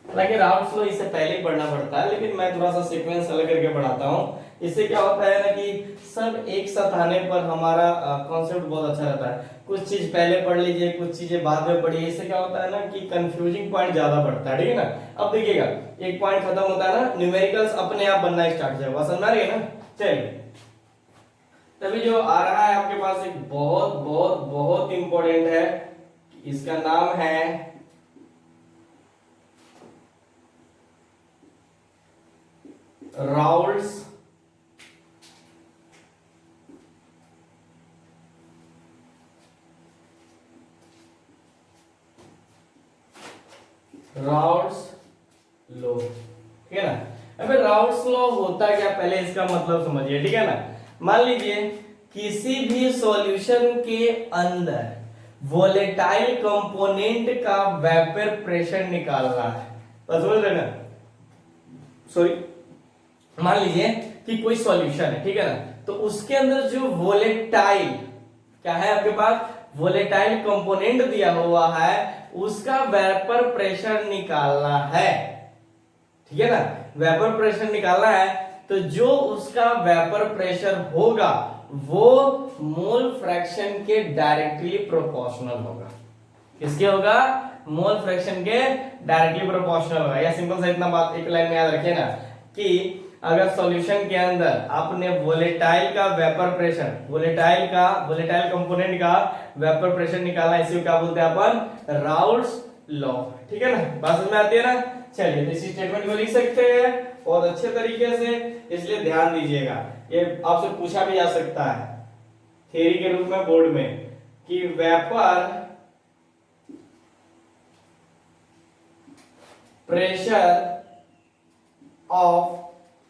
हालांकि राउल्ट्स लॉ इससे पहले पढ़ना पड़ता है, लेकिन मैं थोड़ा सा सीक्वेंस अलग करके पढ़ाता हूँ। इससे क्या होता है ना कि सब एक साथ आने पर हमारा कॉन्सेप्ट बहुत अच्छा रहता है। कुछ चीज पहले पढ़ लीजिए, कुछ चीजें बाद में पढ़िए, इससे क्या होता है ना कि कंफ्यूजिंग पॉइंट ज्यादा पड़ता है, ठीक है ना। अब देखिएगा एक पॉइंट खत्म होता है ना, न्यूमेरिकल्स अपने आप बनना स्टार्ट हो जाएगा, समझ आ रही है ना। चलिए, तभी जो आ रहा है आपके पास एक बहुत बहुत बहुत इंपॉर्टेंट है, इसका नाम है राउल्ट्स लॉ, ठीक है ना। अबे राउल्ट्स लॉ होता क्या, पहले इसका मतलब समझिए, ठीक है ना। मान लीजिए किसी भी सॉल्यूशन के अंदर वोलेटाइल कंपोनेंट का वेपर प्रेशर निकालना है, तो समझ रहे ना। सॉरी, मान लीजिए कि कोई सॉल्यूशन है, ठीक है ना, तो उसके अंदर जो वोलेटाइल क्या है आपके पास, वोलेटाइल कंपोनेंट दिया हुआ है, उसका वेपर प्रेशर निकालना है, ठीक है ना। वेपर प्रेशर निकालना है तो जो उसका वेपर प्रेशर होगा वो मोल फ्रैक्शन के डायरेक्टली प्रोपोर्शनल होगा। किसके होगा, मोल फ्रैक्शन के डायरेक्टली प्रोपोर्शनल होगा। या सिंपल सा इतना बात एक लाइन में याद रखिए ना कि अगर सॉल्यूशन के अंदर आपने वोलेटाइल का वेपर प्रेशर, वोलेटाइल कंपोनेंट का वेपर प्रेशर निकालना, इसी को क्या बोलते हैं अपन, राउल्ट्स लॉ, ठीक है ना। बात समझ में आती है ना। चलिए, तो इसी स्टेटमेंट को लिख सकते हैं बहुत अच्छे तरीके से, इसलिए ध्यान दीजिएगा। ये आपसे पूछा भी जा सकता है थ्योरी के रूप में बोर्ड में कि वेपर प्रेशर ऑफ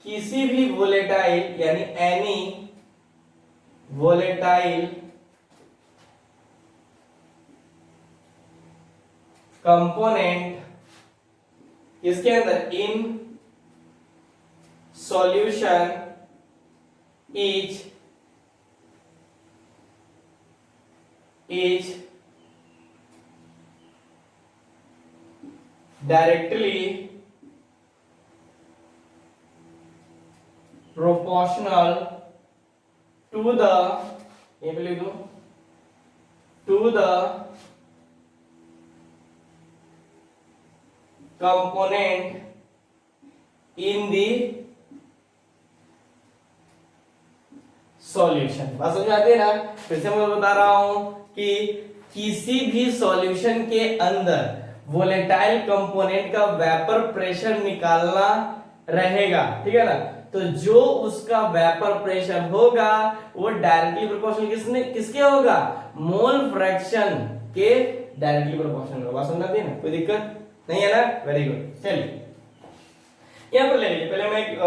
किसी भी वोलेटाइल यानी एनी वोलेटाइल कंपोनेंट किसके अंदर, in solution is directly proportional to the, ये पे लिख दो, to the component in the solution. बात समझ आती है ना? फिर से मैं बता रहा हूं कि किसी भी सॉल्यूशन के अंदर वोलेटाइल कंपोनेंट का वेपर प्रेशर निकालना रहेगा, ठीक है ना? तो जो उसका वेपर प्रेशर होगा वो डायरेक्टली प्रोपोर्शनल किसके होगा, मोल फ्रैक्शन के डायरेक्टली प्रोपोर्शनल होगा। बात समझ आती है ना? कोई दिक्कत नहीं है ना? Very good. चलिए यहाँ पर ले लीजिए, पहले मैं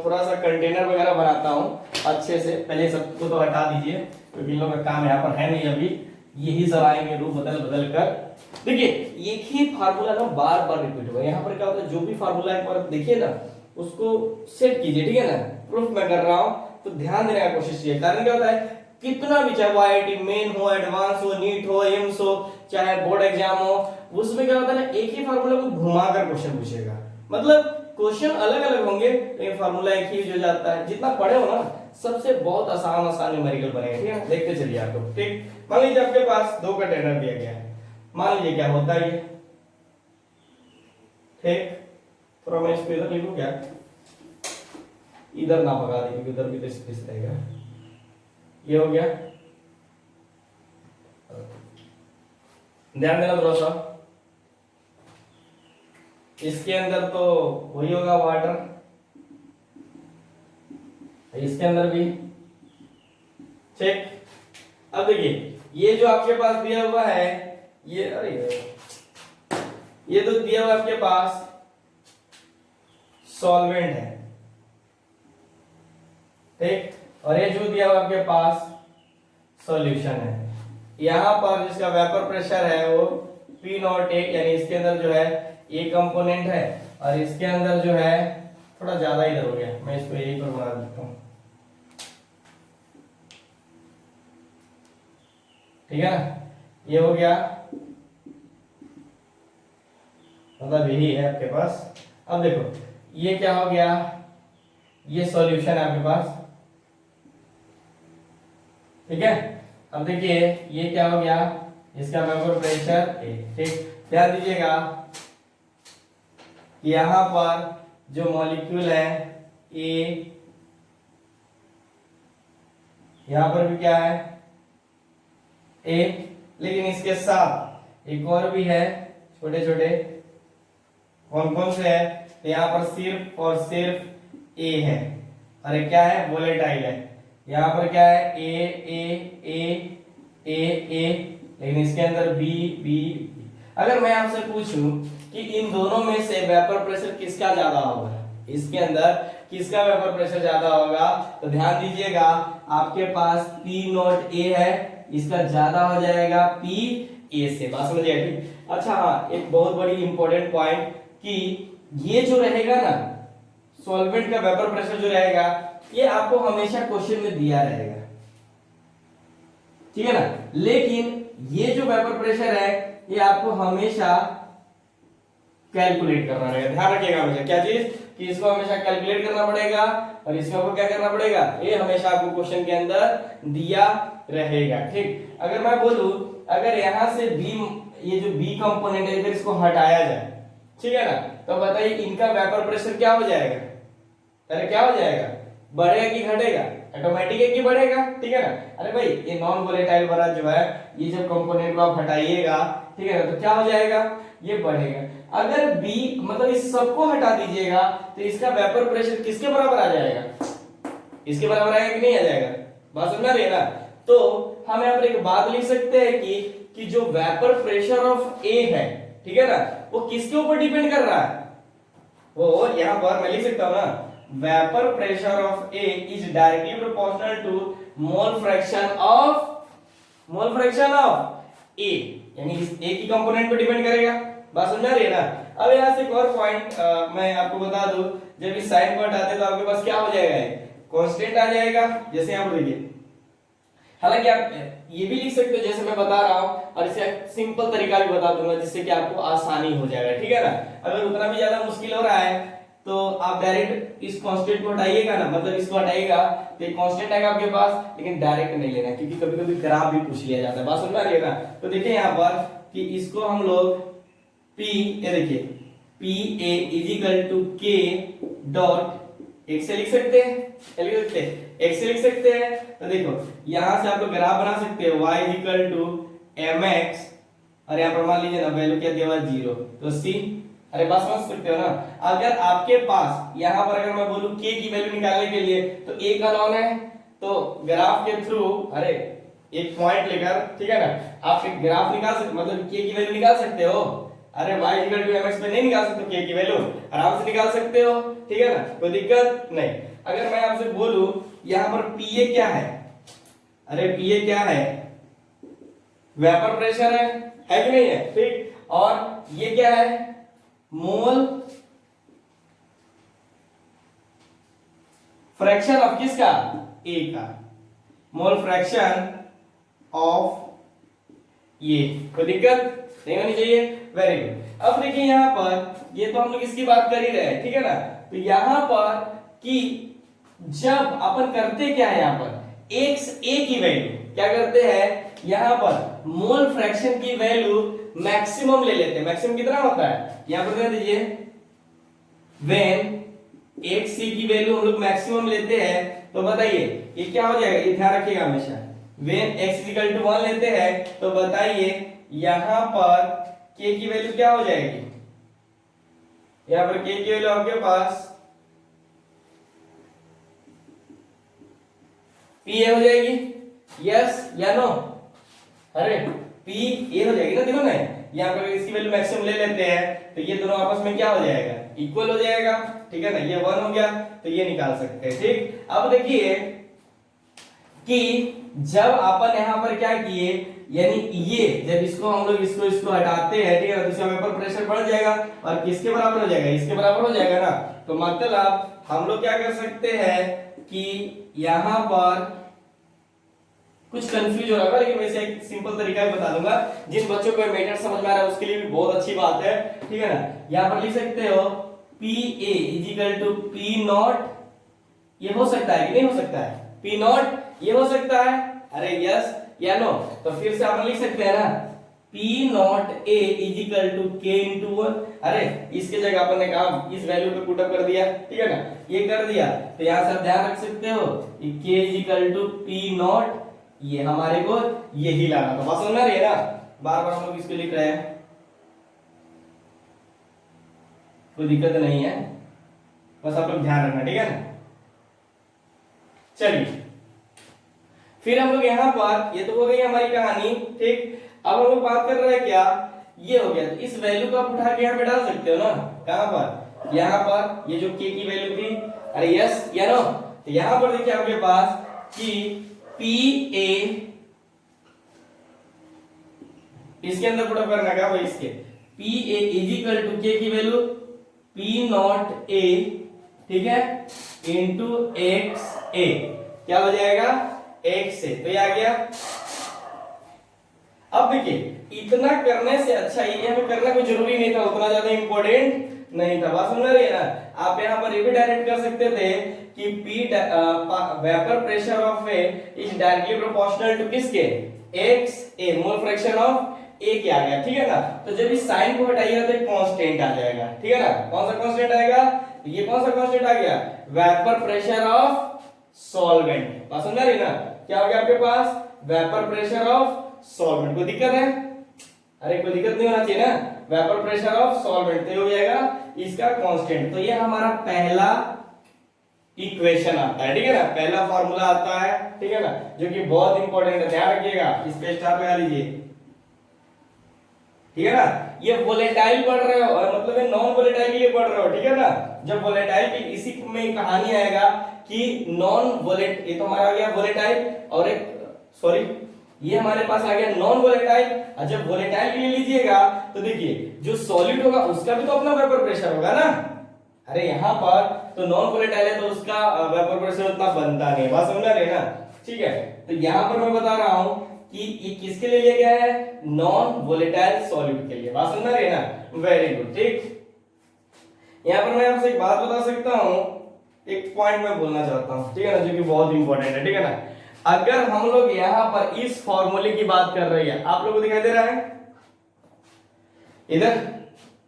थोड़ा सा कंटेनर वगैरह बनाता हूँ अच्छे से। पहले सबको तो हटा दीजिए क्योंकि इन लोगों का काम यहाँ पर है नहीं अभी, यही सब आएंगे रूप बदल बदल कर। देखिए एक ही फार्मूला ना बार बार रिपीट होगा। यहाँ पर क्या होता है, जो भी फार्मूला एक बार देखिए ना उसको सेट कीजिए, ठीक है ना? प्रूफ मैं कर रहा हूँ तो ध्यान देने का कोशिश कीजिए। कारण क्या होता है, कितना भी चाहे वो IIT मेन हो, एडवांस हो, नीट हो, एम्स हो, चाहे बोर्ड एग्जाम हो, उसमें क्या होता है ना, एक ही फार्मूला को घुमाकर क्वेश्चन पूछेगा। मतलब क्वेश्चन अलग अलग होंगे लेकिन फार्मूला एक ही हो जाता है। जितना पढ़े हो ना सबसे बहुत आसान न्यूमेरिकल बनेगा, ठीक है? देखते चलिए आप लोग। ठीक, मान लीजिए आपके पास 2 कंटेनर दिया गया है। मान लीजिए क्या होता है ये, ठीक, थोड़ा मैं इसको इधर लिखूं क्या, इधर ना भगा दे क्योंकि उधर भी तो स्पेस रहेगा। ये हो गया, ध्यान देना थोड़ा सा। इसके अंदर तो वही होगा वाटर, इसके अंदर भी, ठीक। अब देखिए ये जो आपके पास दिया हुआ है ये, अरे ये तो दिया हुआ आपके पास सॉल्वेंट है, ठीक, और ये जो दिया हुआ आपके पास सॉल्यूशन है। यहां पर जिसका वेपर प्रेशर है वो P0 यानी इसके अंदर जो है ये कंपोनेंट है और इसके अंदर जो है थोड़ा ज्यादा इधर हो गया, मैं इसको यही पर बना देता हूं, ठीक है ना? ये हो गया, मतलब यही है आपके पास। अब देखो ये क्या हो गया, ये सॉल्यूशन है आपके पास, ठीक है? अब देखिए ये क्या हो गया, इसका वेपर प्रेशर A, ठीक। ध्यान दीजिएगा यहां पर जो मॉलिक्यूल है A, यहां पर भी क्या है A, लेकिन इसके साथ एक और भी है छोटे छोटे, कौन कौन से है? तो यहां पर सिर्फ और सिर्फ A है, अरे क्या है, वोलेटाइल है। यहां पर क्या है, A, लेकिन इसके अंदर B। अगर मैं आपसे पूछूं कि इन दोनों में से वेपर प्रेशर किसका ज्यादा होगा, इसके अंदर किसका वेपर प्रेशर ज्यादा होगा, तो ध्यान दीजिएगा आपके पास P0A है, इसका ज्यादा हो जाएगा PA से। बात समझ आए? ठीक। अच्छा हाँ, एक बहुत बड़ी इंपॉर्टेंट पॉइंट कि ये जो रहेगा ना सॉल्वेंट का वेपर प्रेशर जो रहेगा ये आपको हमेशा क्वेश्चन में दिया रहेगा, ठीक है ना? लेकिन ये जो वेपर प्रेशर है ये आपको हमेशा कैलकुलेट करना रहेगा। ध्यान रखिएगा हमेशा क्या चीज, कि इसको हमेशा कैलकुलेट करना पड़ेगा और इसको आपको क्या करना पड़ेगा, ये हमेशा आपको क्वेश्चन के अंदर दिया रहेगा, ठीक। अगर मैं बोलूं अगर यहां से B, ये जो B कंपोनेंट है इधर इसको हटाया जाए, ठीक है ना, तो बताइए इनका वेपर प्रेशर क्या हो जाएगा, अरे क्या हो जाएगा, बढ़ेगा कि घटेगा? ऑटोमेटिक है कि बढ़ेगा, ठीक है ना? अरे भाई ये नॉन वोलेटाइल वाला जो है ये जब कंपोनेंट को आप हटाइएगा, ठीक है ना, तो क्या हो जाएगा, ये बढ़ेगा। अगर B मतलब इस सबको हटा दीजिएगा तो इसका वेपर प्रेशर किसके बराबर आ जाएगा, इसके बराबर आएगा कि नहीं आ जाएगा? बात समझ रही है ना? तो हम यहाँ पर एक बात लिख सकते हैं कि जो वेपर प्रेशर ऑफ A है, ठीक है ना, वो किसके ऊपर डिपेंड कर रहा है, वो यहाँ पर मैं लिख सकता हूँ ना, vapour pressure of A is directly proportional to mole fraction of A, यानी इस ए की कंपोनेंट पे डिपेंड करेगा। बात समझ आ रही है ना। अब यहाँ से एक और पॉइंट मैं आपको बता दूं, जब इस साइन को हटाते हैं तो आपके पास क्या हो जाएगा, कांस्टेंट आ जाएगा। जैसे यहाँ पर देखिए, हालांकि आप ये भी लिख सकते हो जैसे मैं बता रहा हूं, और इसे सिंपल तरीका भी बता दूंगा जिससे कि आपको आसानी हो जाएगा, ठीक है ना। अगर उतना भी ज्यादा मुश्किल हो रहा है तो आप डायरेक्ट इस कांस्टेंट को हटाइएगा ना, मतलब इसको हटाइएगा तो एक कांस्टेंट आएगा आपके पास, लेकिन डायरेक्ट नहीं लेना क्योंकि कभी कभी ग्राफ भी पूछ लिया जाता है। बात समझ में आ रही है ना। तो देखिए यहाँ पर कि इसको हम लोग P, ये देखिए P A is equal to K dot एक से लिख सकते हैं, एक से लिख सकते हैं। तो देखो यहां से आप लोग ग्राफ बना सकते हो, y is equal to mx, और यहाँ पर मान लीजिए ना वैल्यू क्या दिया हुआ 0, तो c। अरे बात समझ सकते हो ना। अगर आपके पास यहाँ पर अगर मैं बोलूं k की वैल्यू निकालने के लिए तो a का नॉन है, तो ग्राफ के थ्रू अरे एक पॉइंट लेकर, ठीक है ना, आप एक ग्राफ निकाल सकते, मतलब k की वैल्यू निकाल सकते हो। अरे y इक्वल टू mx पे नहीं निकाल सकते k की वैल्यू, आराम से निकाल सकते हो, ठीक है ना, कोई दिक्कत नहीं। अगर मैं आपसे बोलूं यहाँ पर Pa क्या है, अरे Pa क्या है, वेपर प्रेशर है कि नहीं है, ठीक। और ये क्या है, मोल फ्रैक्शन ऑफ किसका, A का, मोल फ्रैक्शन ऑफ ये, कोई दिक्कत नहीं होनी चाहिए। Very good. अब देखिए यहाँ पर ये तो हम लोग इसकी बात कर ही रहे हैं, ठीक है ना। तो यहाँ पर कि जब अपन करते क्या है, यहाँ पर एक्स ए की वैल्यू क्या करते हैं, यहाँ पर मोल फ्रैक्शन की वैल्यू मैक्सिमम ले लेते हैं। मैक्सिमम कितना होता है, यहाँ पर दे दीजिए, व्हेन एक्स सी की वैल्यू हम लोग मैक्सिमम लेते हैं तो बताइए ये क्या हो जाएगा, ये ध्यान रखिएगा हमेशा। व्हेन x इक्वल टू 1 लेते हैं तो बताइए यहां पर k की वैल्यू क्या हो जाएगी, यहां पर k की वैल्यू आपके पास pa हो जाएगी, यस या नो, अरे pa हो जाएगी ना। देखो ना यहाँ पर इसकी वैल्यू मैक्सिमम ले लेते हैं तो ये दोनों आपस में क्या हो जाएगा, इक्वल हो जाएगा, ठीक है ना। ये 1 हो गया तो ये निकाल सकते हैं, ठीक। अब देखिए कि जब अपन यहाँ पर क्या किए, यानी ये जब इसको हम लोग इसको हटाते हैं, ठीक है ना, तो इसका वेपर प्रेशर बढ़ जाएगा और किसके बराबर हो जाएगा, इसके बराबर हो जाएगा ना। तो मतलब हम लोग क्या कर सकते हैं कि यहाँ पर कुछ कंफ्यूज हो रहा होगा, लेकिन वैसे एक सिंपल तरीका भी बता दूंगा, जिन बच्चों को मेथड समझ में आ रहा है उसके लिए भी बहुत अच्छी बात है, ठीक है ना। यहाँ पर लिख सकते हो P A is equal to P not, ये हो सकता है कि नहीं हो सकता है, पी नॉट ये हो सकता है, अरे यस या नो। तो फिर से आप लिख सकते हैं ना, P nought A is equal to K into 1, अरे इसके जगह अपन ने कहा इस वैल्यू पे पुट अप कर दिया, ठीक है ना, ये कर दिया। तो यहाँ से आप ध्यान रख सकते हो K is equal to P not, ये हमारे को यही लाना था। बात समझ में आ रही है ना, बार बार हम लोग इसको लिख रहे हैं, कोई दिक्कत नहीं है, बस आप लोग ध्यान रखना, ठीक है ना। चलिए फिर हम लोग यहाँ पर, ये तो हो गई हमारी कहानी, ठीक। अब हम लोग बात कर रहे हैं क्या, ये हो गया। तो इस वैल्यू को आप उठा के यहाँ पे डाल सकते हो ना, कहां पर, यहाँ पर, ये जो k की वैल्यू थी, अरे यस या नो। तो यहाँ पर देखिए आपके पास कि पी ए, इसके अंदर पुट अप करना क्या भाई, इसके P A is equal to K की वैल्यू पी नॉट ए, ठीक है, इंटू एक्स ए, क्या हो जाएगा एक्स ए, तो ये आ गया। अब देखिए इतना करने से अच्छा ये हमें करना कोई जरूरी नहीं था, उतना ज्यादा इंपॉर्टेंट नहीं था। बात समझ रही है ना। आप यहाँ पर ये भी डायरेक्ट कर सकते थे कि P vapour pressure of A is directly proportional to किसके, X A, mole fraction of A के आ गया, ठीक है ना। तो जब इस साइन को हटाइएगा तो एक कांस्टेंट आ जाएगा, ठीक है ना। कौन सा कांस्टेंट आएगा, ये कौन सा कांस्टेंट आ गया, वेपर प्रेशर ऑफ सॉल्वेंट। बात समझ रही है ना, क्या हो गया आपके पास, वेपर प्रेशर ऑफ सॉल्वेंट। कोई दिक्कत है, अरे कोई दिक्कत नहीं होना चाहिए ना, वेपर प्रेशर ऑफ सॉल्वेंट तो हो जाएगा इसका कांस्टेंट। तो ये हमारा पहला इक्वेशन आता है, ठीक है ना, पहला फार्मूला आता है, ठीक है ना, जो कि बहुत इंपॉर्टेंट है, ध्यान रखिएगा, इस पे स्टार लगा लीजिए, ठीक है ना। ये वोलेटाइल पढ़ रहे हो और मतलब ये नॉन वोलेटाइल के लिए पढ़ रहे हो, ठीक है ना। जब वोलेटाइल की इसी में कहानी आएगा कि नॉन वोलेट, ये तो हमारा आ गया वोलेटाइल, और एक सॉरी ये हमारे पास आ गया नॉन वोलेटाइल। और जब वोलेटाइल के लिए लीजिएगा तो देखिए जो सॉलिड होगा उसका भी तो अपना वेपर प्रेशर होगा ना। अरे यहाँ पर तो नॉन वोलेटाइल है तो उसका वेपर प्रेशर उतना बनता नहीं, बात समझ रहे ना। ठीक है, तो यहाँ पर मैं बता रहा हूं कि ये किसके लिए लिया गया है, नॉन वोलेटाइल सॉलिड के लिए, बात समझ रहे ना। Very good. ठीक, यहाँ पर मैं आपसे एक बात बता सकता हूं, एक पॉइंट मैं बोलना चाहता हूं, ठीक है ना, जो कि बहुत इंपॉर्टेंट है, ठीक है ना। अगर हम लोग यहाँ पर इस फॉर्मूले की बात कर रहे हैं, आप लोगों को दिखाई दे रहा है इधर,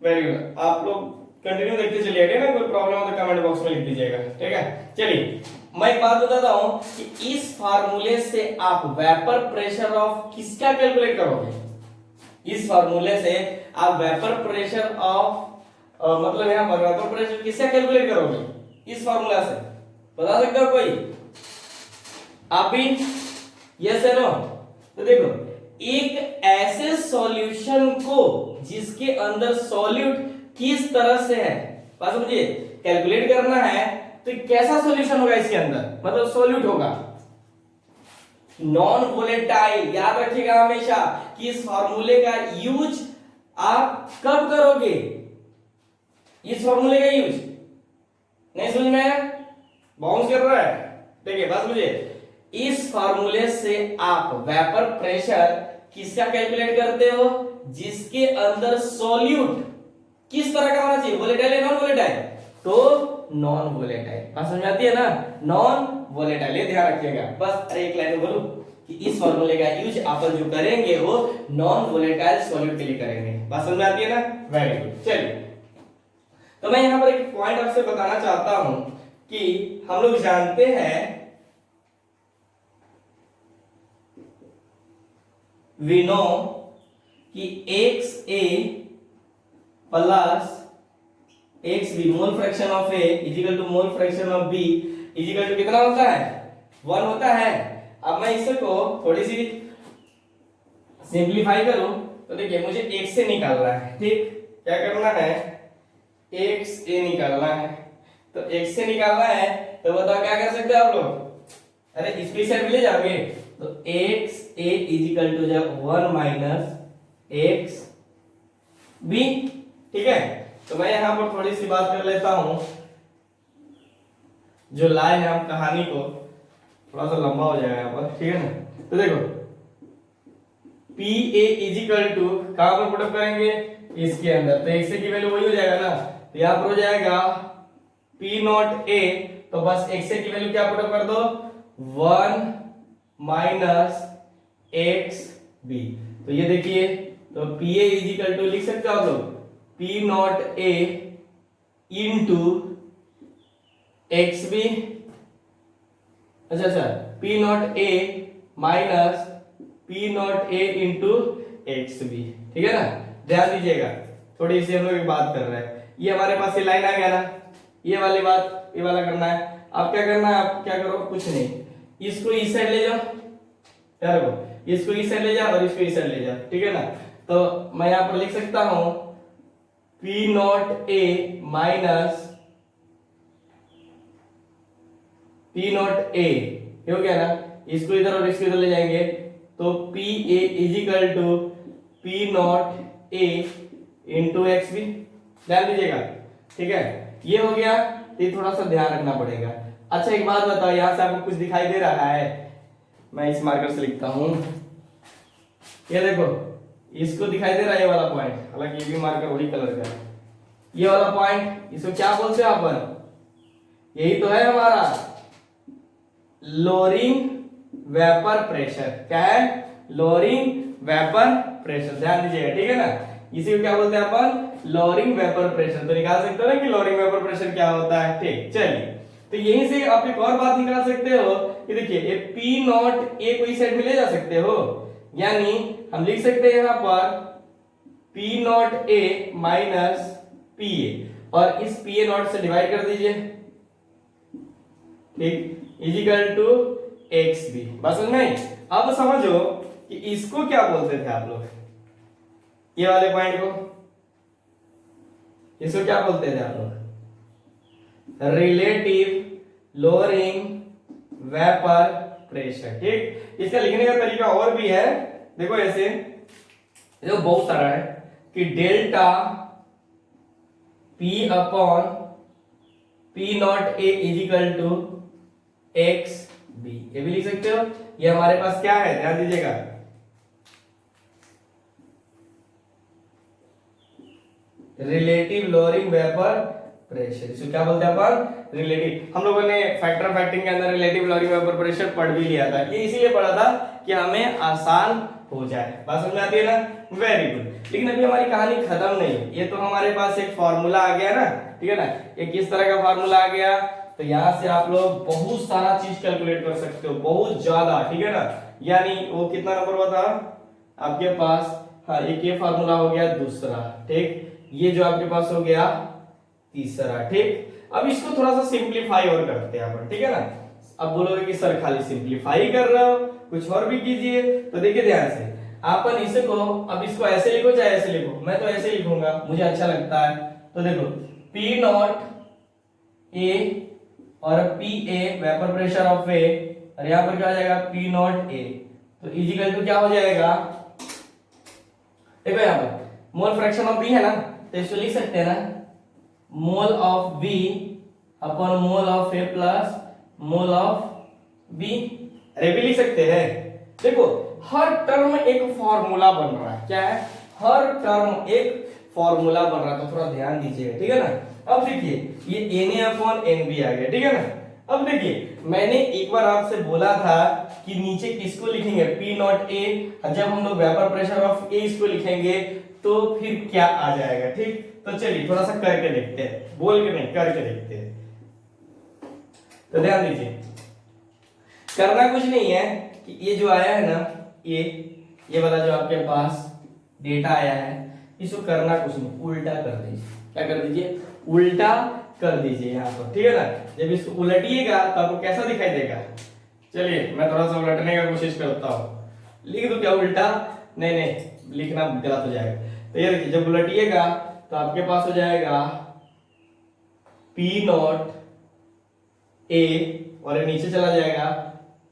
वेरी गुड, आप लोग कंटिन्यू देखते चलिए, ठीक है ना। कोई प्रॉब्लम हो तो कमेंट बॉक्स में लिख दीजिएगा, ठीक है। चलिए मैं एक बात बताता हूं कि इस फार्मूले से आप वेपर प्रेशर ऑफ किसका कैलकुलेट करोगे, इस फार्मूले से आप वेपर प्रेशर ऑफ मतलब यहां पर वेपर प्रेशर किसका कैलकुलेट करोगे, इस फार्मूला से, बता सकते हो कोई आप भी, यस है नो। तो देखो एक ऐसे सॉल्यूशन को जिसके अंदर सॉल्यूट किस तरह से है, बात समझिए, कैलकुलेट करना है तो कैसा सॉल्यूशन होगा इसके अंदर, मतलब सॉल्यूट होगा नॉन वोलेटाइल। याद रखिएगा हमेशा कि इस फार्मूले का यूज आप कब करोगे, इस फार्मूले का यूज, नहीं समझ में आया, बाउंस कर रहा है, देखिए बस मुझे इस फार्मूले से आप वेपर प्रेशर किसका कैलकुलेट करते हो, जिसके अंदर सॉल्यूट किस तरह का होना चाहिए, वोलेटाइल या नॉन वोलेटाइल, तो नॉन वोलेटाइल, बात समझ आती है ना, नॉन वोलेटाइल, ये ध्यान रखिएगा बस। अरे एक लाइन में बोलूं कि इस फार्मूले का यूज अपन जो करेंगे वो नॉन वोलेटाइल सॉल्यूट के लिए करेंगे, बात समझ आती है ना, वेरी गुड। चलिए तो मैं यहां पर एक पॉइंट आपसे बताना चाहता हूं कि हम लोग जानते हैं we know कि XA plus XB mole fraction of A is equal to mole fraction of B is equal to कितना होता है, 1 होता है। अब मैं इसको थोड़ी सी सिंप्लीफाई करूं तो देखिए मुझे X से निकालना है, ठीक, क्या करना है, XA निकालना है, तो X से निकालना है तो बताओ क्या कर सकते हैं आप लोग, अरे इसकी साइड ले जाओगे तो XA इजिकल टू जब 1 माइनस XB, ठीक है। तो मैं यहां पर थोड़ी सी बात कर लेता हूं, जो लाए हैं हम कहानी को, थोड़ा सा लंबा हो जाएगा यहाँ पर, ठीक है ना। तो देखो PA इजिकल टू कहां पर पुट अप करेंगे, इसके अंदर, तो XA की वैल्यू वही हो जाएगा ना, तो यहां पर हो जाएगा P नॉट A, तो बस XA की वैल्यू क्या पुट अप कर दो, 1 माइनस XB, तो ये देखिए, तो PA इजिकल टू लिख सकते हो आप लोग P nought A into XB, अच्छा P nought A minus P nought A into XB, ठीक है ना। ध्यान दीजिएगा, थोड़ी सी हम लोग एक बात कर रहे हैं, ये हमारे पास ये लाइन आ गया ना, ये वाली बात ये वाला करना है। अब क्या करना है, आप क्या करो, कुछ नहीं, इसको इस साइड ले जाओ, क्या रखो, इसको इस साइड ले जाओ और इसको इस साइड ले जाओ, ठीक है ना। तो मैं यहां पर लिख सकता हूं P nought A minus P nought A, ये हो गया ना, इसको इधर और इसको इधर ले जाएंगे तो PA is equal to P nought A into XB, ध्यान दीजिएगा, ठीक है, ये हो गया। ये थोड़ा सा ध्यान रखना पड़ेगा। अच्छा एक बात बताओ, यहां से आपको कुछ दिखाई दे रहा है, मैं इस मार्कर से लिखता हूं, ये देखो इसको दिखाई दे रहा है ये वाला पॉइंट, हालांकि ये भी मार्कर वही कलर का है, ये वाला पॉइंट, इसको क्या बोलते हैं अपन, यही तो है हमारा लोअरिंग वेपर प्रेशर, क्या है, लोअरिंग वेपर प्रेशर, ध्यान दीजिएगा, ठीक है ना। इसी को क्या बोलते हैं अपन, लोअरिंग वेपर प्रेशर। तो निकाल सकते हो ना कि लोअरिंग वेपर प्रेशर क्या होता है, ठीक। चलिए तो यहीं से आप एक और बात निकाल सकते हो कि देखिए ये P नॉट A को इस साइड में ले जा सकते हो, यानी हम लिख सकते हैं यहां पर P nought A minus PA, और इस PA नॉट से डिवाइड कर दीजिए, ठीक, इजिकल टू XB, बस समझ में। अब समझो कि इसको क्या बोलते थे आप लोग, ये वाले पॉइंट को, इसको क्या बोलते थे आप लोग? Relative lowering vapour pressure. ठीक, इसका लिखने का तरीका और भी है, देखो ऐसे, देखो बहुत सारा है कि delta P upon P nought A is equal to X B, ये भी लिख सकते हो। ये हमारे पास क्या है, ध्यान दीजिएगा, रिलेटिव लोअरिंग वेपर प्रेशर, इसको क्या बोलते हैं अपन? रिलेटिव। हम लोगों ने फैक्टर फैक्टिंग के अंदर रिलेटिव लोअरिंग वेपर प्रेशर पढ़ भी लिया था, ये इसीलिए पढ़ा था कि हमें आसान हो जाए। बात समझ में आती है ना? Very good. लेकिन अभी हमारी कहानी खत्म नहीं, ये तो हमारे पास एक फॉर्मूला आ गया ना, ठीक है ना। ये किस तरह का फॉर्मूला आ गया, तो यहाँ से आप लोग बहुत सारा चीज कैलकुलेट कर सकते हो, बहुत ज्यादा, ठीक है ना। यानी वो कितना नंबर हुआ था आपके पास? हाँ, एक ये फॉर्मूला हो गया दूसरा, ठीक, ये जो आपके पास हो गया तीसरा। ठीक, अब इसको थोड़ा सा सिंप्लीफाई और करते हैं अपन, ठीक है ना। अब बोलोगे कि सर खाली सिंप्लीफाई कर रहे हो, कुछ और भी कीजिए। तो देखिए ध्यान से, अपन इसको, अब इसको ऐसे लिखो चाहे ऐसे लिखो, मैं तो ऐसे लिखूंगा, मुझे अच्छा लगता है। तो देखो P नॉट A और PA vapour pressure of A, और यहां पर क्या हो जाएगा? P नॉट A, तो इजिकल टू क्या हो जाएगा? देखो यहां पर मोल फ्रैक्शन ऑफ B है ना, तो इसको लिख सकते हैं ना, mole of B upon mole of A plus mole of B, अरे भी लिख सकते हैं। देखो हर टर्म एक फॉर्मूला बन रहा है, क्या है? हर टर्म एक फॉर्मूला बन रहा है, तो थोड़ा ध्यान दीजिएगा, ठीक है ना। अब देखिए ये Na अपॉन NB आ गया, ठीक है ना। अब देखिए मैंने एक बार आपसे बोला था कि नीचे किसको लिखेंगे? P नॉट A, जब हम लोग वेपर प्रेशर ऑफ A इसको लिखेंगे तो फिर क्या आ जाएगा? ठीक, तो चलिए थोड़ा सा करके देखते हैं, बोल के नहीं करके देखते हैं। तो ध्यान दीजिए, करना कुछ नहीं है कि ये जो आया है ना, ये वाला जो आपके पास डेटा आया है, इसको करना कुछ नहीं, उल्टा कर दीजिए। क्या कर दीजिए? उल्टा कर दीजिए यहाँ पर, ठीक है ना। जब इसको उलटिएगा तो आपको कैसा दिखाई देगा? चलिए मैं थोड़ा सा उलटने का कोशिश करता हूँ, लिख दो क्या उल्टा? नहीं नहीं, लिखना गलत हो जाएगा। तो ये देखिए, जब उलटिएगा तो आपके पास हो जाएगा P नॉट A, और ये नीचे चला जाएगा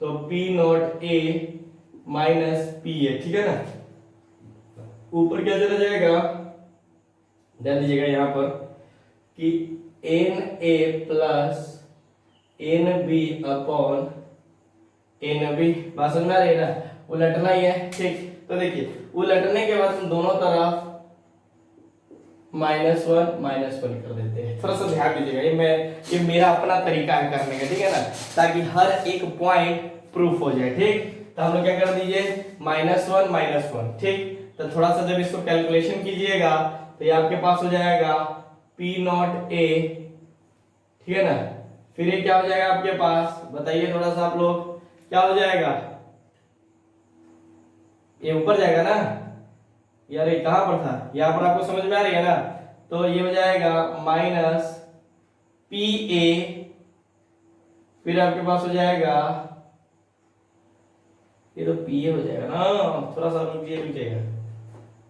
तो P nought A minus PA, ठीक है ना। ऊपर क्या चला जाएगा? ध्यान दीजिएगा यहाँ पर कि NA plus NB upon NB, बात समझ में आ रही है ना? उलटना ही है, ठीक। तो देखिए उलटने के बाद हम दोनों तरफ -1 कर देते हैं। थोड़ा सा ध्यान दीजिएगा, ये मेरा अपना तरीका है करने का, ठीक है ना, ताकि हर एक पॉइंट प्रूफ हो जाए। ठीक, तो हम लोग क्या कर दीजिए? -1 ठीक। तो थोड़ा सा जब इसको कैलकुलेशन कीजिएगा तो ये आपके पास हो जाएगा P नॉट A, ठीक है ना। फिर ये क्या हो जाएगा आपके पास? बताइए थोड़ा सा आप लोग, क्या हो जाएगा? ये ऊपर जाएगा ना यार, ये कहां पर था? यहाँ पर आपको समझ में आ रही है ना? तो ये हो जाएगा -PA, फिर आपके पास हो जाएगा, ये तो PA हो जाएगा ना, थोड़ा सा रुकिएगा,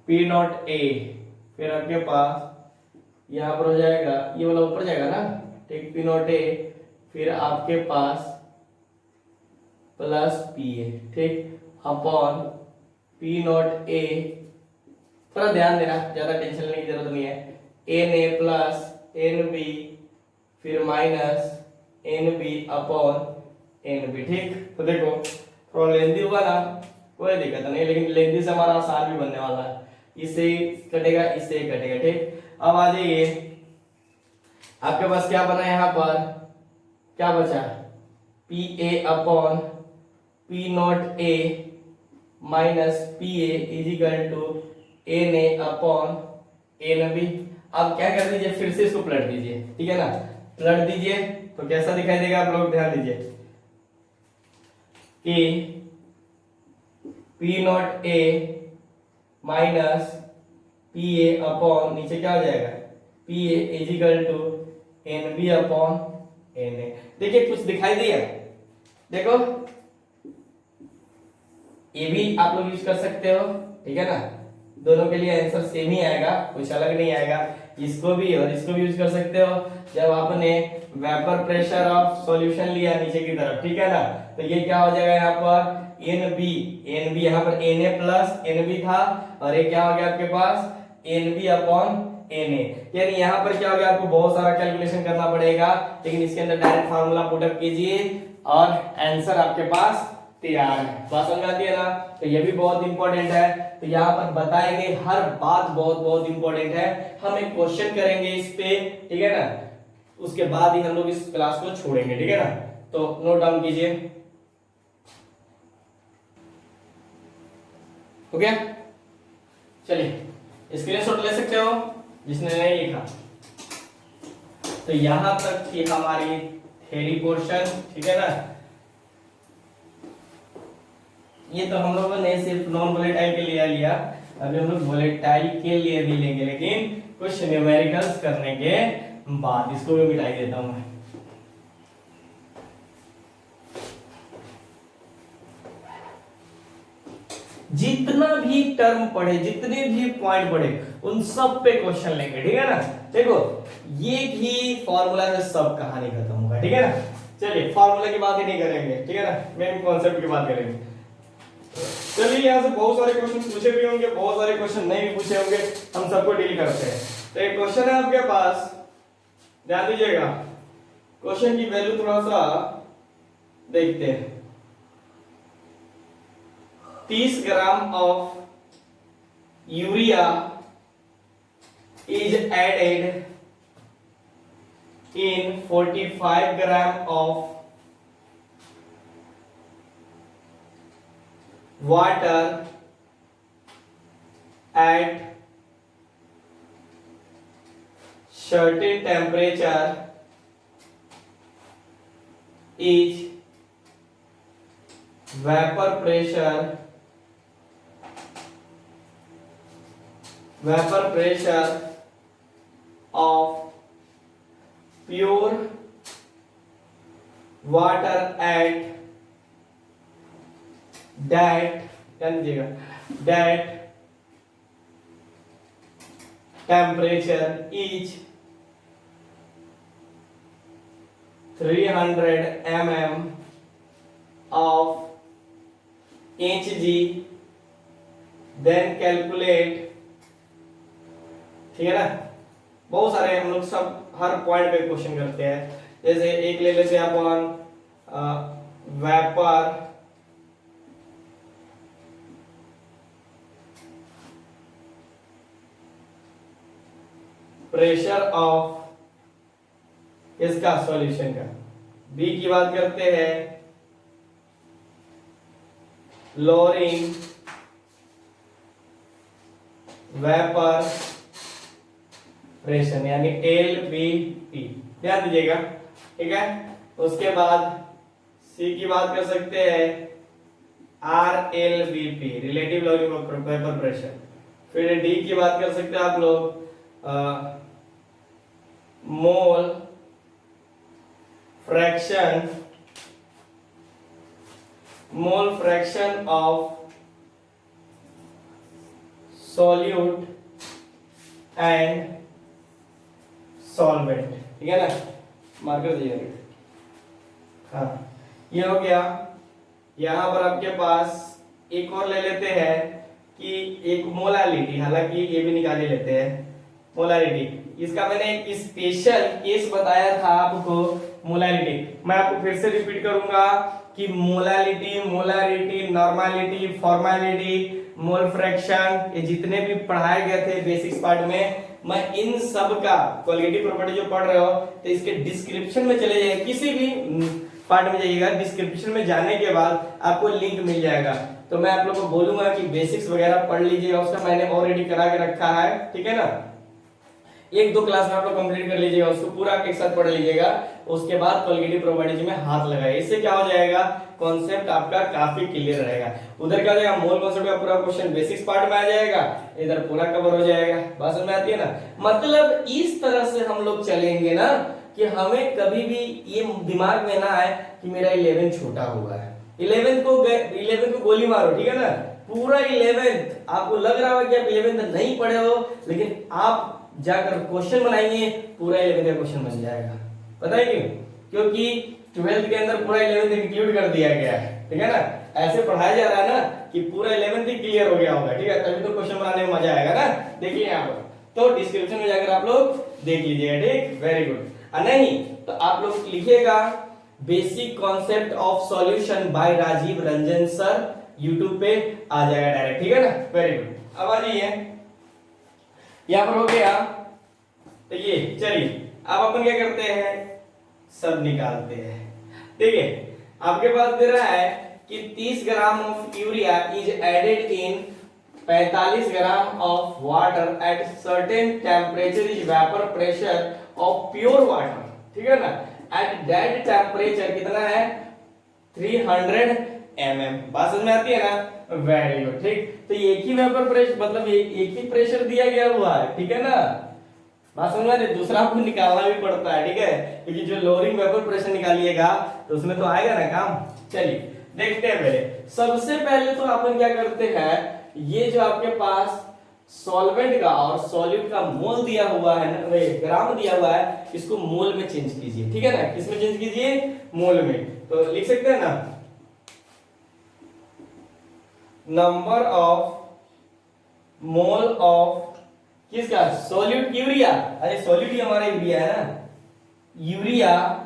P नॉट A, फिर आपके पास यहाँ पर हो जाएगा, ये वाला ऊपर जाएगा ना, ठीक, P नॉट A, फिर आपके पास प्लस PA, ठीक, अपॉन P नॉट A, थोड़ा ध्यान देना, ज्यादा टेंशन लेने की जरूरत नहीं है, Na प्लस NB, फिर माइनस NB अपॉन NB, ठीक। तो देखो थोड़ा लेंदी हुआ ना, कोई दिक्कत नहीं, लेकिन लेंदी से हमारा आसान भी बनने वाला है, इससे कटेगा, इससे कटेगा, ठीक। अब आ जाइए, आपके पास क्या बना यहाँ पर? क्या बचा? PA upon P nought A minus PA is equal to Na upon NB। अब क्या कर दीजिए, फिर से इसको पलट दीजिए, ठीक है ना। पलट दीजिए तो कैसा दिखाई देगा आप लोग? ध्यान दीजिए कि P nought A minus PA upon, नीचे क्या हो जाएगा? PA is equal to NB upon Na। देखिए कुछ दिखाई दिया? देखो ये भी आप लोग यूज कर सकते हो, ठीक है ना। दोनों के लिए आंसर सेम ही आएगा, कुछ अलग नहीं आएगा। इसको भी और इसको भी यूज कर सकते हो जब आपने वेपर प्रेशर ऑफ सॉल्यूशन लिया नीचे की तरफ, ठीक है ना। तो ये क्या हो जाएगा यहाँ पर NB, NB यहाँ पर Na प्लस NB था और ये क्या हो गया आपके पास NB अपॉन Na। यानी यहाँ पर क्या हो गया, आपको बहुत सारा कैलकुलेशन करना पड़ेगा, लेकिन इसके अंदर डायरेक्ट फार्मूला पुटअप कीजिए और आंसर आपके पास तैयार है। बात समझ आती है ना। तो ये भी बहुत इंपॉर्टेंट है। तो यहाँ पर बताए गए हर बात बहुत बहुत इंपॉर्टेंट है। हम एक क्वेश्चन करेंगे इस पे, ठीक है ना, उसके बाद ही हम लोग इस क्लास को छोड़ेंगे, ठीक है ना। तो नोट डाउन कीजिए, हो गया। चलिए स्क्रीनशॉट ले सकते हो जिसने नहीं लिखा। तो यहां तक थी हमारी थ्योरी पोर्शन, ठीक है ना। ये तो हम लोगों ने सिर्फ नॉन वोलेटाइल के लिए लिया, अभी हम लोग वोलेटाइल के लिए भी लेंगे, लेकिन कुछ न्यूमेरिकल्स करने के बाद। इसको भी मिटाई देता हूं मैं। जितना भी टर्म पढ़े, जितने भी पॉइंट पढ़े, उन सब पे क्वेश्चन लेंगे, ठीक है ना। देखो ये ही फॉर्मूला से सब कहानी खत्म होगा, ठीक है ना। चलिए फॉर्मूला की बात ही नहीं करेंगे, ठीक है ना, मेन कॉन्सेप्ट की बात करेंगे। चलिए यहाँ से बहुत सारे क्वेश्चन पूछे भी होंगे, बहुत सारे क्वेश्चन नहीं भी पूछे होंगे, हम सबको डील करते हैं। तो एक क्वेश्चन है आपके पास, ध्यान दीजिएगा, क्वेश्चन की वैल्यू थोड़ा सा देखते हैं। 30 gram of urea is added in 45 gram of water at certain temperature is vapor pressure of pure water at that temperature is 300 mm of Hg, then calculate, ठीक है ना। बहुत सारे हम लोग सब हर पॉइंट पे क्वेश्चन करते हैं। जैसे एक ले लेते हैं अपन वेपर प्रेशर ऑफ इसका सॉल्यूशन का। बी की बात करते हैं लोअरिंग वेपर प्रेशर यानी LVP, ध्यान दीजिएगा, ठीक है। उसके बाद सी की बात कर सकते हैं RLVP, relative logging off vapour pressure. फिर डी की बात कर सकते हैं आप लोग मोल fraction of solute and solvent, ठीक है ना, मार्कर दीजिए। हाँ ये हो गया। यहां पर आपके पास एक और ले लेते हैं कि एक मोलारिटी, हालांकि ये भी निकाल लेते हैं मोलारिटी। इसका मैंने एक स्पेशल केस बताया था आपको, मोलारिटी। मैं आपको फिर से रिपीट करूंगा कि molarity, normality, formality, mole fraction, ये जितने भी पढ़ाए गए थे बेसिक्स पार्ट में, मैं इन सब का क्वालिटी प्रॉपर्टी जो पढ़ रहे हो तो इसके डिस्क्रिप्शन में चले जाइए, किसी भी पार्ट में जाइएगा, डिस्क्रिप्शन में जाने के बाद आपको लिंक मिल जाएगा। तो मैं आप लोगों को बोलूंगा कि बेसिक्स वगैरह पढ़ लीजिएगा, उसका मैंने ऑलरेडी करा के रखा है, ठीक है ना। 1-2 क्लास में आप लोग कंप्लीट कर लीजिएगा, उसको पूरा एक साथ पढ़ लीजिएगा। उसके बाद क्वालिटी प्रॉपर्टीज में हाथ लगाइए, इससे क्या हो जाएगा, कॉन्सेप्ट आपका काफी क्लियर रहेगा। उधर क्या हो जाएगा, मोल कॉन्सेप्ट का पूरा क्वेश्चन बेसिक्स पार्ट में आ जाएगा, इधर पूरा कवर हो जाएगा। बात समझ में आती है ना। मतलब इस तरह से हम लोग चलेंगे ना कि हमें कभी भी ये दिमाग में ना आए कि मेरा 11 छोटा हुआ है। 11 को गोली मारो, ठीक है ना, पूरा 11th, आपको लग रहा होगा कि आप 11th नहीं पढ़े हो, लेकिन आप जाकर क्वेश्चन बनाएंगे पूरा 11th का क्वेश्चन बन जाएगा। पता है क्यों? क्योंकि 12th के अंदर पूरा 11th इंक्लूड कर दिया गया है, ठीक है ना। ऐसे पढ़ाया जा रहा है ना कि पूरा 11th ही क्लियर हो गया होगा, ठीक है, तभी तो क्वेश्चन बनाने में मजा आएगा ना। देखिए यहाँ पर तो डिस्क्रिप्शन में जाकर आप लोग देख लीजिएगा, ठीक, वेरी गुड। नहीं तो आप लोग लिखिएगा basic concept of solution by Rajiv Ranjan sir, YouTube पे आ जाएगा डायरेक्ट, ठीक है ना, वेरी गुड। अब आ जाइए यहां पर हो गया, तो ये चलिए अब अपन क्या करते हैं, सब निकालते हैं। ठीक है, आपके पास दे रहा है कि 30 gram of urea is added in 45 gram of water at certain temperature is vapour pressure of pure water, ठीक है ना। एट दैट टेम्परेचर कितना है 300 mm। बात समझ में आती है ना, वेरी गुड, ठीक। तो एक ही वेपर प्रेशर मतलब एक ही प्रेशर दिया गया हुआ है, ठीक है ना। बात समझ में आ रही है, दूसरा आपको निकालना भी पड़ता है, ठीक है, क्योंकि जो लोअरिंग वेपर प्रेशर निकालिएगा तो उसमें तो आएगा ना काम। चलिए देखते हैं पहले। सबसे पहले तो अपन क्या करते हैं, ये जो आपके पास सॉल्वेंट का और सॉल्यूट का मोल दिया हुआ है ना, ग्राम दिया हुआ है, इसको मोल में चेंज कीजिए, ठीक है ना। किसमें चेंज कीजिए, मोल में। तो लिख सकते हैं ना, नंबर ऑफ मोल ऑफ किसका, सॉल्यूट यूरिया। अरे सॉल्यूट ही हमारा यूरिया है ना, यूरिया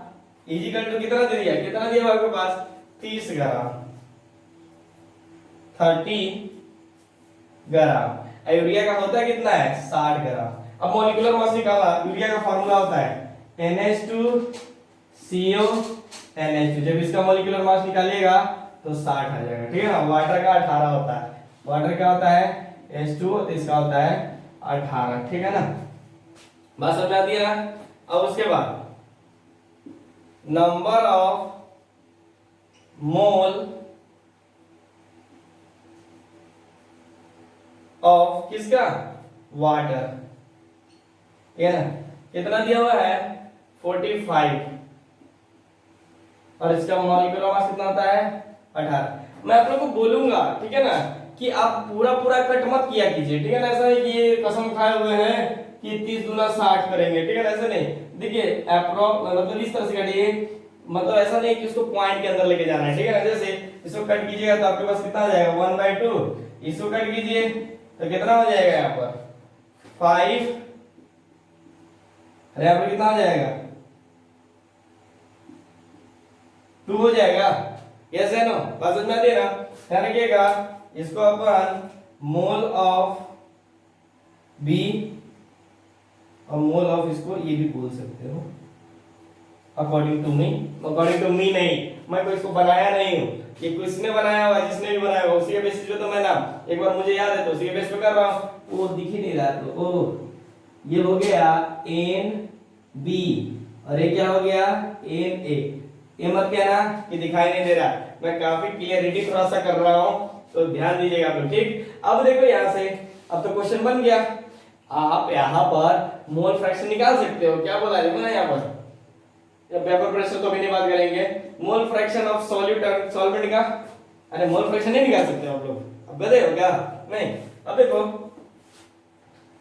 इजिकल टू कितना दे दिया, कितना दिया आपके पास 30 ग्राम, 30 ग्राम। यूरिया का होता है कितना है 60 ग्राम। अब मॉलिक्यूलर मास निकाला, यूरिया का फार्मूला होता है NH2CO NH2। जब इसका मॉलिक्यूलर मास निकालिएगा तो 60 आ जाएगा, ठीक है ना। वाटर का 18 होता है, वाटर का होता है H2 तो इसका होता है 18, ठीक है ना। बात समझ आती है ना। अब उसके बाद नंबर ऑफ मोल ऑफ किसका, वाटर, ठीक है ना। कितना दिया हुआ है 45 और इसका मॉलिक्यूलर मास कितना होता है 18। मैं आप लोगों को बोलूंगा, ठीक है ना, कि आप पूरा पूरा कट मत किया कीजिए, ठीक है ना। ऐसा नहीं कि ये कसम खाए हुए हैं कि 30 दूना 60 करेंगे, ठीक है ना, ऐसा नहीं। देखिए अप्रोक्स मतलब इस तरह से कटिए, मतलब ऐसा नहीं कि उसको पॉइंट के अंदर लेके जाना है, ठीक है ना। जैसे इसको कट कीजिएगा तो आपके पास कितना आ जाएगा 1/2, इसको कट कीजिए तो कितना हो जाएगा यहाँ पर 5, अरे यहाँ पर कितना हो जाएगा 2 हो जाएगा, यस है नो। बात समझ में आती है ना। ध्यान रखिएगा, इसको अपन मोल ऑफ बी और मोल ऑफ इसको ये भी बोल सकते हो, अकॉर्डिंग टू मी नहीं, मैं कोई इसको बनाया नहीं हूं, ये किसने बनाया हुआ, जिसने भी बनाया हुआ उसी के बेसिस पे तो मैं ना एक बार मुझे याद है तो उसी के बेसिस पे कर रहा हूं। वो दिख ही नहीं रहा तो ओ ये हो गया एन बी और ये क्या हो गया एन ए। ये मत कहना कि दिखाई नहीं दे रहा, मैं काफी क्लियरिटी थोड़ा सा कर रहा हूं, तो ध्यान दीजिएगा आप लोग, ठीक। अब देखो यहां से, अब तो क्वेश्चन बन गया। आप यहां पर मोल फ्रैक्शन निकाल सकते हो, क्या बोला देखो ना यहाँ पर, वेपर प्रेशर तो भी नहीं बात करेंगे, मोल फ्रैक्शन ऑफ सॉल्यूट और सॉल्वेंट का। अरे मोल फ्रैक्शन नहीं निकाल सकते आप लोग, अब गधे हो क्या, नहीं। अब देखो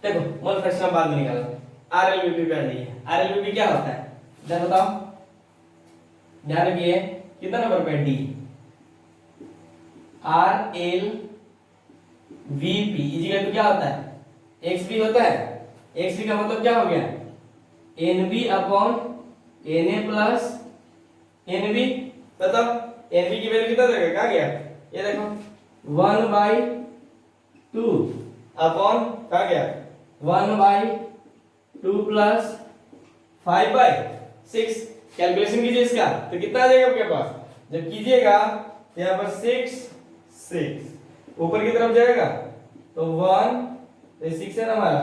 देखो मोल फ्रैक्शन बाद में निकालना। आरएलबीपी पे आ जाइए, आरएलबीपी क्या होता है ध्यान बताओ, ध्यान रखिए कितना नंबर पे D, R L V P is equal to क्या होता है एक्स बी होता है। एक्स बी का मतलब क्या हो गया N B upon N A plus N B. मतलब एन बी की वैल्यू कितना देगा, कहां गया, ये देखो 1/2 अपॉन कहां गया 1/2 प्लस 5/6। कैलकुलेशन कीजिए इसका तो कितना आ जाएगा आपके पास, जब कीजिएगा तो यहां पर 6 ऊपर की तरफ जाएगा तो 1 6 है ना हमारा,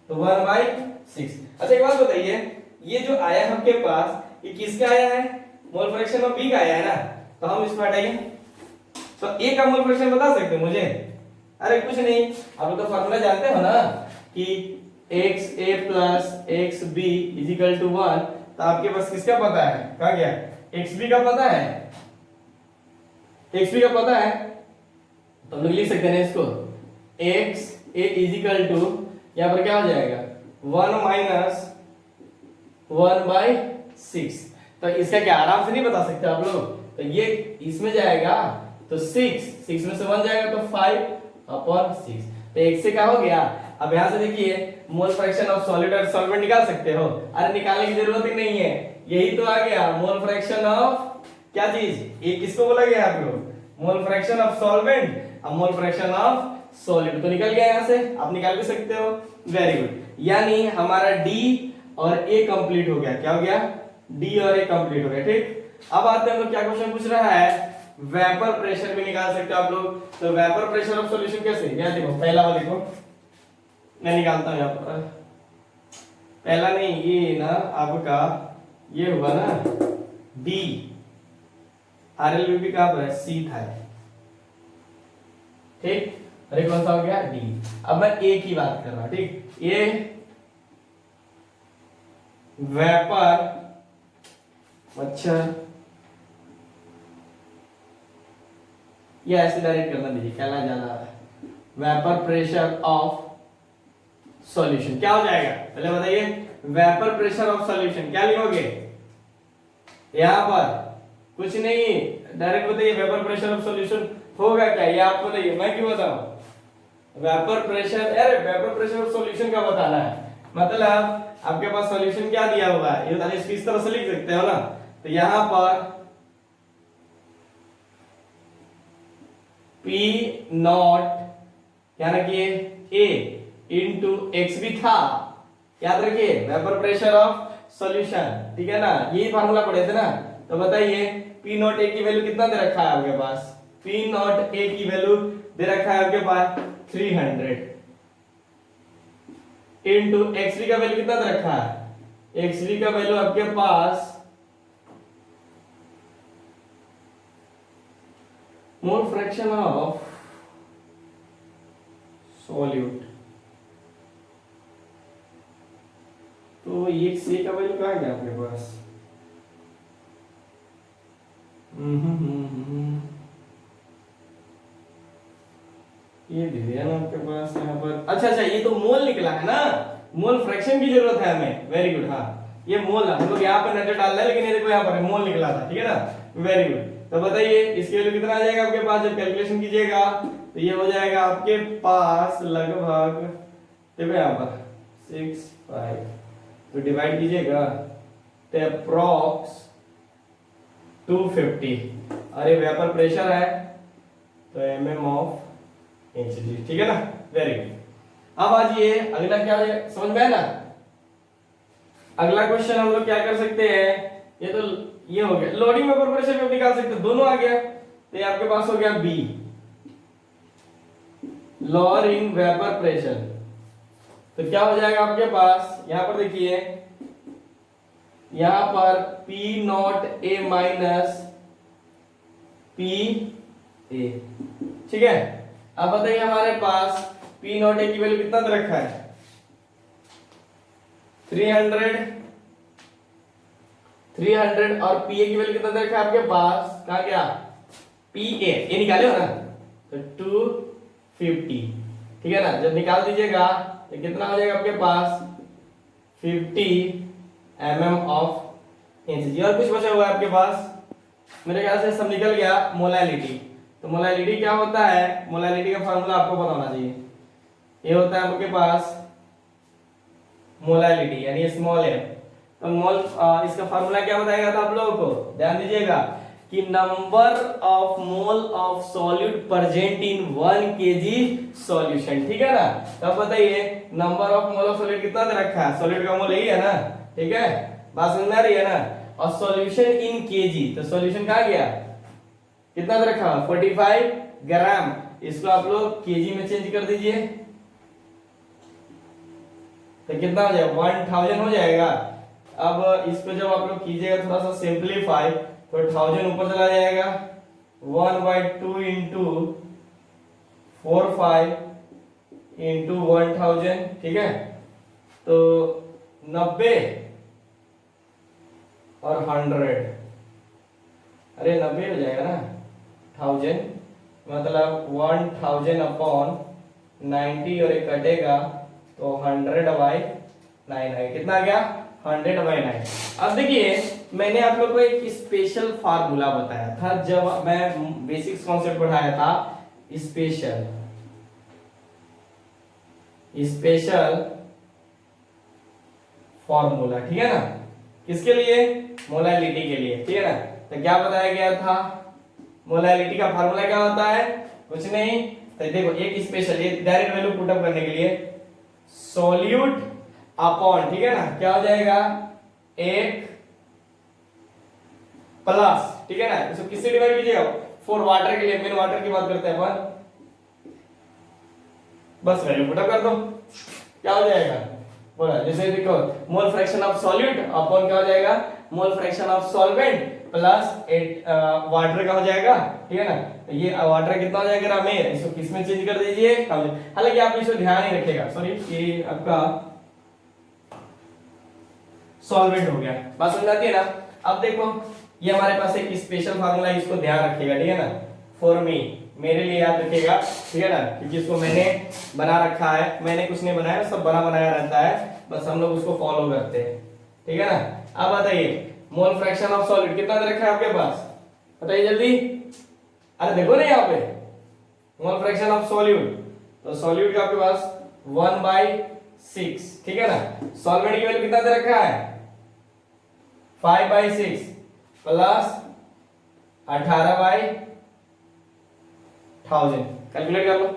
तो 1/6। अच्छा एक बात बताइए, ये जो आया आपके पास ये किसका आया है, मोल फ्रैक्शन ऑफ बी का आया है ना, तो हम इसको हटाइए। तो ए का मोल फ्रैक्शन बता सकते हो मुझे, अरे कुछ नहीं, आप लोग तो फार्मूला जानते हो ना कि XA plus XB is equal to 1। तो आपके पास किसका पता है, कहा गया XB का पता है, XB का पता है, तो हम लोग लिख सकते हैं इसको x a इजिकल टू, यहाँ पर क्या हो जाएगा 1 माइनस 1/6। तो इसका क्या आराम से नहीं बता सकते आप लोग, तो ये इसमें जाएगा तो 6 में से 1 जाएगा तो 5/6। तो एक से क्या हो गया। अब यहां से देखिए मोल फ्रैक्शन ऑफ सॉलिड और सॉल्वेंट निकाल सकते हो, अरे निकालने की जरूरत ही नहीं है, यही तो आ गया मोल फ्रैक्शन ऑफ क्या चीज, ये किसको बोला गया आप लोग मोल फ्रैक्शन ऑफ सॉल्वेंट और मोल फ्रैक्शन ऑफ सॉलिड, तो निकल गया यहां से, आप निकाल भी सकते हो। वेरी गुड, यानी हमारा डी और ए कंप्लीट हो गया। क्या हो गया, डी और ए कंप्लीट हो गया। ठीक, अब आते हैं हम लोग क्या क्वेश्चन पूछ रहा है, वेपर प्रेशर भी निकाल सकते हो आप लोग। तो वेपर प्रेशर ऑफ सॉल्यूशन कैसे, यहां देखो पहला वाला देखो, मैं निकालता हूं यहां पर, पहला नहीं ये ना आपका ये हुआ ना डी, आरएलबीबी कहां पर है, सी था। ठीक, अरे कौन सा हो गया डी। अब मैं ए की बात कर रहा हूं। ठीक, ये वेपर, अच्छा ये ऐसे डायरेक्ट करना दीजिए, क्या ला जाना है, वेपर प्रेशर ऑफ सॉल्यूशन क्या हो जाएगा पहले बताइए, वेपर प्रेशर ऑफ सॉल्यूशन क्या लिखोगे, यहां पर कुछ नहीं, डायरेक्ट बताइए वेपर प्रेशर ऑफ सॉल्यूशन होगा क्या, ये आप बताइए, मैं क्यों बताऊं। वेपर प्रेशर, अरे वेपर प्रेशर ऑफ सॉल्यूशन का बताना है, मतलब आपके पास सॉल्यूशन क्या दिया हुआ है, ये इसको इस तरह से लिख सकते हो ना, तो यहां पर P नॉट क्या रखिए A इंटू एक्स भी था, याद रखिए वेपर प्रेशर ऑफ सॉल्यूशन, ठीक है ना, यही फार्मूला पढ़े थे ना। तो बताइए P नॉट A की वैल्यू कितना दे रखा है आपके पास, P नॉट A की वैल्यू दे रखा है आपके पास 300 इंटू एक्स का वैल्यू कितना दे रखा है, एक्स का वैल्यू आपके पास मोल फ्रैक्शन ऑफ सॉल्यूट, तो ये सी का वैल्यू कहाँ गया आपके पास, ये दे दिया ना आपके पास यहाँ पर, अच्छा ये तो मोल निकला है ना, मोल फ्रैक्शन की जरूरत है हमें, वेरी गुड। हाँ ये मोल हम लोग यहाँ पर नजर डाल रहे हैं, लेकिन ये देखो यहाँ पर मोल निकला था, ठीक है ना, वेरी गुड। तो बताइए इसके वैल्यू कितना आ जाएगा आपके पास, जब कैलकुलेशन कीजिएगा तो ये हो जाएगा आपके पास लगभग, देखो यहाँ पर 6.5, तो डिवाइड कीजिएगा तो अप्रॉक्स 250, अरे वेपर प्रेशर है तो mm ऑफ इंच, ठीक है ना, वेरी गुड। अब आज ये अगला क्या है समझ में आया ना, अगला क्वेश्चन हम लोग क्या कर सकते हैं, ये तो ये हो गया लोडिंग वेपर प्रेशर भी निकाल सकते हैं, दोनों आ गया, तो ये आपके पास हो गया बी लोअरिंग वेपर प्रेशर, तो क्या हो जाएगा आपके पास, यहां पर देखिए यहां पर P nought A minus P A, ठीक है। अब बताइए हमारे पास P नॉट A की वैल्यू कितना दे रखा है 300 और PA की वैल्यू कितना दे रखा है आपके पास, कहा गया PA, ये निकाले हो ना, तो 250, ठीक है ना, जब निकाल दीजिएगा तो कितना हो जाएगा आपके पास 50 mm ऑफ इंच। और कुछ बचा हुआ है आपके पास, मेरे ख्याल से सब निकल गया। मोलैलिटी, तो मोलैलिटी क्या होता है, मोलैलिटी का फार्मूला आपको पता होना चाहिए, ये होता है आपके पास मोलैलिटी यानी स्मॉल m, तो मोल इसका फार्मूला क्या बताएगा था आप लोगों को, ध्यान दीजिएगा कि number of mole of solute present in 1 kg solution, ठीक है ना। तो अब बताइए number of mole of solute कितना दे रखा है, सॉल्यूट का मोल यही है ना, ठीक है, बात समझ में आ रही है ना, और सॉल्यूशन इन केजी, तो सॉल्यूशन कहां गया, कितना दे रखा 45 ग्राम, इसको आप लोग केजी में चेंज कर दीजिए, तो कितना हो जाएगा 1000 हो जाएगा। अब इसको जब आप लोग कीजिएगा थोड़ा सा सिंपलीफाई, तो 1000 ऊपर चला जाएगा, 1/2 इंटू 45 इंटू 1000, ठीक है, तो 90 और 100, अरे 90 हो जाएगा ना 1000 मतलब 1000 अपॉन 90 और एक कटेगा तो 100/9 है। कितना आ गया? 100/9। अब देखिए मैंने आप लोग को एक स्पेशल फार्मूला बताया था जब मैं बेसिक्स कॉन्सेप्ट पढ़ाया था। स्पेशल फॉर्मूला, ठीक है ना? किसके लिए? मोलालिटी के लिए, ठीक है ना? तो क्या बताया गया था? मोलालिटी का फार्मूला क्या होता है? कुछ नहीं, तो देखो एक स्पेशल, ये डायरेक्ट वैल्यू पुट अप करने के लिए सॉल्यूट अपॉन, ठीक है ना, क्या हो जाएगा? एक प्लस, ठीक है ना, इसको किससे डिवाइड कीजिएगा? फॉर वाटर के लिए, मेन वाटर की बात करते हैं अपन, बस वैल्यू पुट अप कर दो, क्या हो जाएगा? बोला जैसे देखो मोल फ्रैक्शन ऑफ सॉल्यूट अपॉन क्या हो जाएगा? मोल fraction of solvent plus water का हो जाएगा, ठीक है ना? तो ये वाटर कितना हो जाएगा रामेर? इसको किस में चेंज कर दीजिए? हालांकि आप इसको ध्यान नहीं रखिएगा, सॉरी ये आपका सॉल्वेंट हो गया। बात समझ आती है ना? अब देखो ये हमारे पास एक स्पेशल फार्मूला है, इसको ध्यान रखिएगा, ठीक है ना? फॉर मी, मेरे लिए याद रखिएगा, ठीक है ना? क्योंकि इसको मैंने बना रखा है, मैंने कुछ नहीं बनाया, सब बना बनाया रहता है, बस हम लोग उसको फॉलो करते हैं, ठीक है ना? अब बताइए मोल फ्रैक्शन ऑफ सॉलिड कितना दे रखा है आपके पास? बताइए जल्दी। अरे देखो ना यहाँ पे मोल फ्रैक्शन ऑफ सॉल्यूट, तो सॉल्यूट का आपके पास 1/6, ठीक है ना? सॉल्वेंट की वैल्यू कितना दे रखा है? 5/6 प्लस 18/1000। कैलकुलेट कर लो,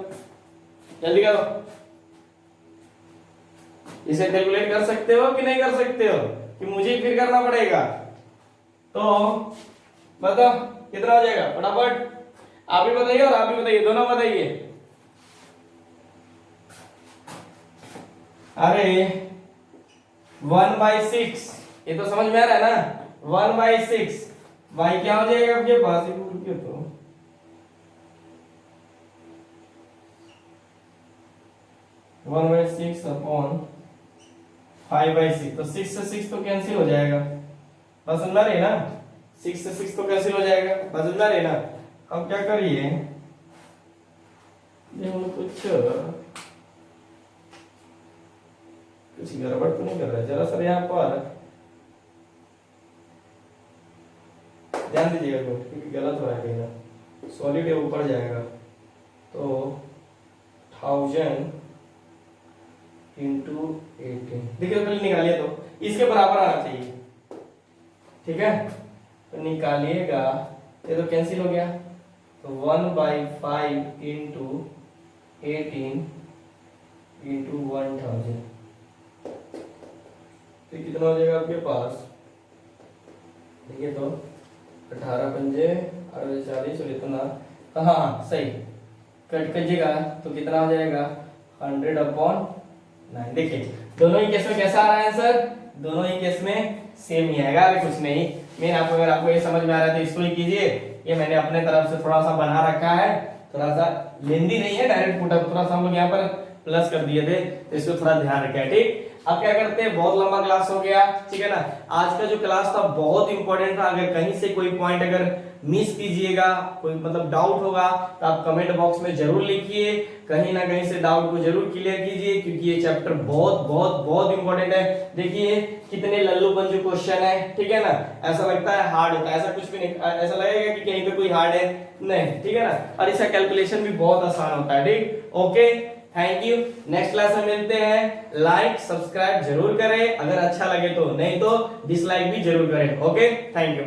जल्दी करो। इसे कैलकुलेट कर सकते हो कि नहीं कर सकते हो, कि मुझे फिर करना पड़ेगा? तो बताओ कितना हो जाएगा फटाफट? आप भी बताइए और आप भी बताइए, दोनों बताइए। अरे 1/6, ये तो समझ में आ रहा है ना? 1/6 y क्या हो जाएगा आपके पास? तो 1/6 अपॉन 5/6, तो 6 से 6 तो कैंसिल हो जाएगा, बस समझ रहे ना? 6 से 6 तो कैंसिल हो जाएगा, बस समझ रहे ना? अब क्या करिए, कुछ गड़बड़ तो नहीं कर रहा है? जरा सर यहाँ पर ध्यान दीजिएगा क्योंकि गलत हो रहा है कहीं ना। सॉलिड है ऊपर जाएगा तो 1000 इंटू 18, देखिए पहले निकालिए तो इसके बराबर आना चाहिए, ठीक है? तो निकालिएगा, ये तो कैंसिल हो गया, तो 1/5 इंटू 18 इंटू 1000, तो कितना हो जाएगा आपके पास? देखिए तो 18 पंजे 40 और इतना, हाँ सही, कट कीजिएगा तो कितना हो जाएगा? 100/9। देखिए दोनों ही केस में कैसा आ रहा है आंसर? दोनों ही केस में सेम ही आएगा, अगर कुछ नहीं। मैं आपको, अगर आपको ये समझ में आ रहा है तो इसको ही कीजिए। ये मैंने अपने तरफ से थोड़ा सा बना रखा है, थोड़ा सा लेंदी नहीं है, डायरेक्ट पुट अप, थोड़ा सा हम लोग यहाँ पर प्लस कर दिए थे, तो इसको थोड़ा ध्यान रखें, ठीक? अब क्या करते हैं, बहुत लंबा क्लास हो गया, ठीक है ना? आज का जो क्लास था बहुत इंपॉर्टेंट था। अगर कहीं से कोई पॉइंट अगर मिस कीजिएगा, कोई मतलब डाउट होगा, तो आप कमेंट बॉक्स में जरूर लिखिए, कहीं ना कहीं से डाउट को जरूर क्लियर कीजिए, क्योंकि ये चैप्टर बहुत बहुत बहुत इंपॉर्टेंट है। देखिए कितने लल्लू पंजू क्वेश्चन है, ठीक है ना? ऐसा लगता है हार्ड होता है, ऐसा कुछ भी नहीं, ऐसा लगेगा कि कहीं पे कोई हार्ड है, नहीं, ठीक है ना? और इसका कैलकुलेशन भी बहुत आसान होता है, ठीक? Okay, thank you. Next class में मिलते हैं। लाइक सब्सक्राइब जरूर करें अगर अच्छा लगे तो, नहीं तो डिसलाइक भी जरूर करें। Okay, thank you.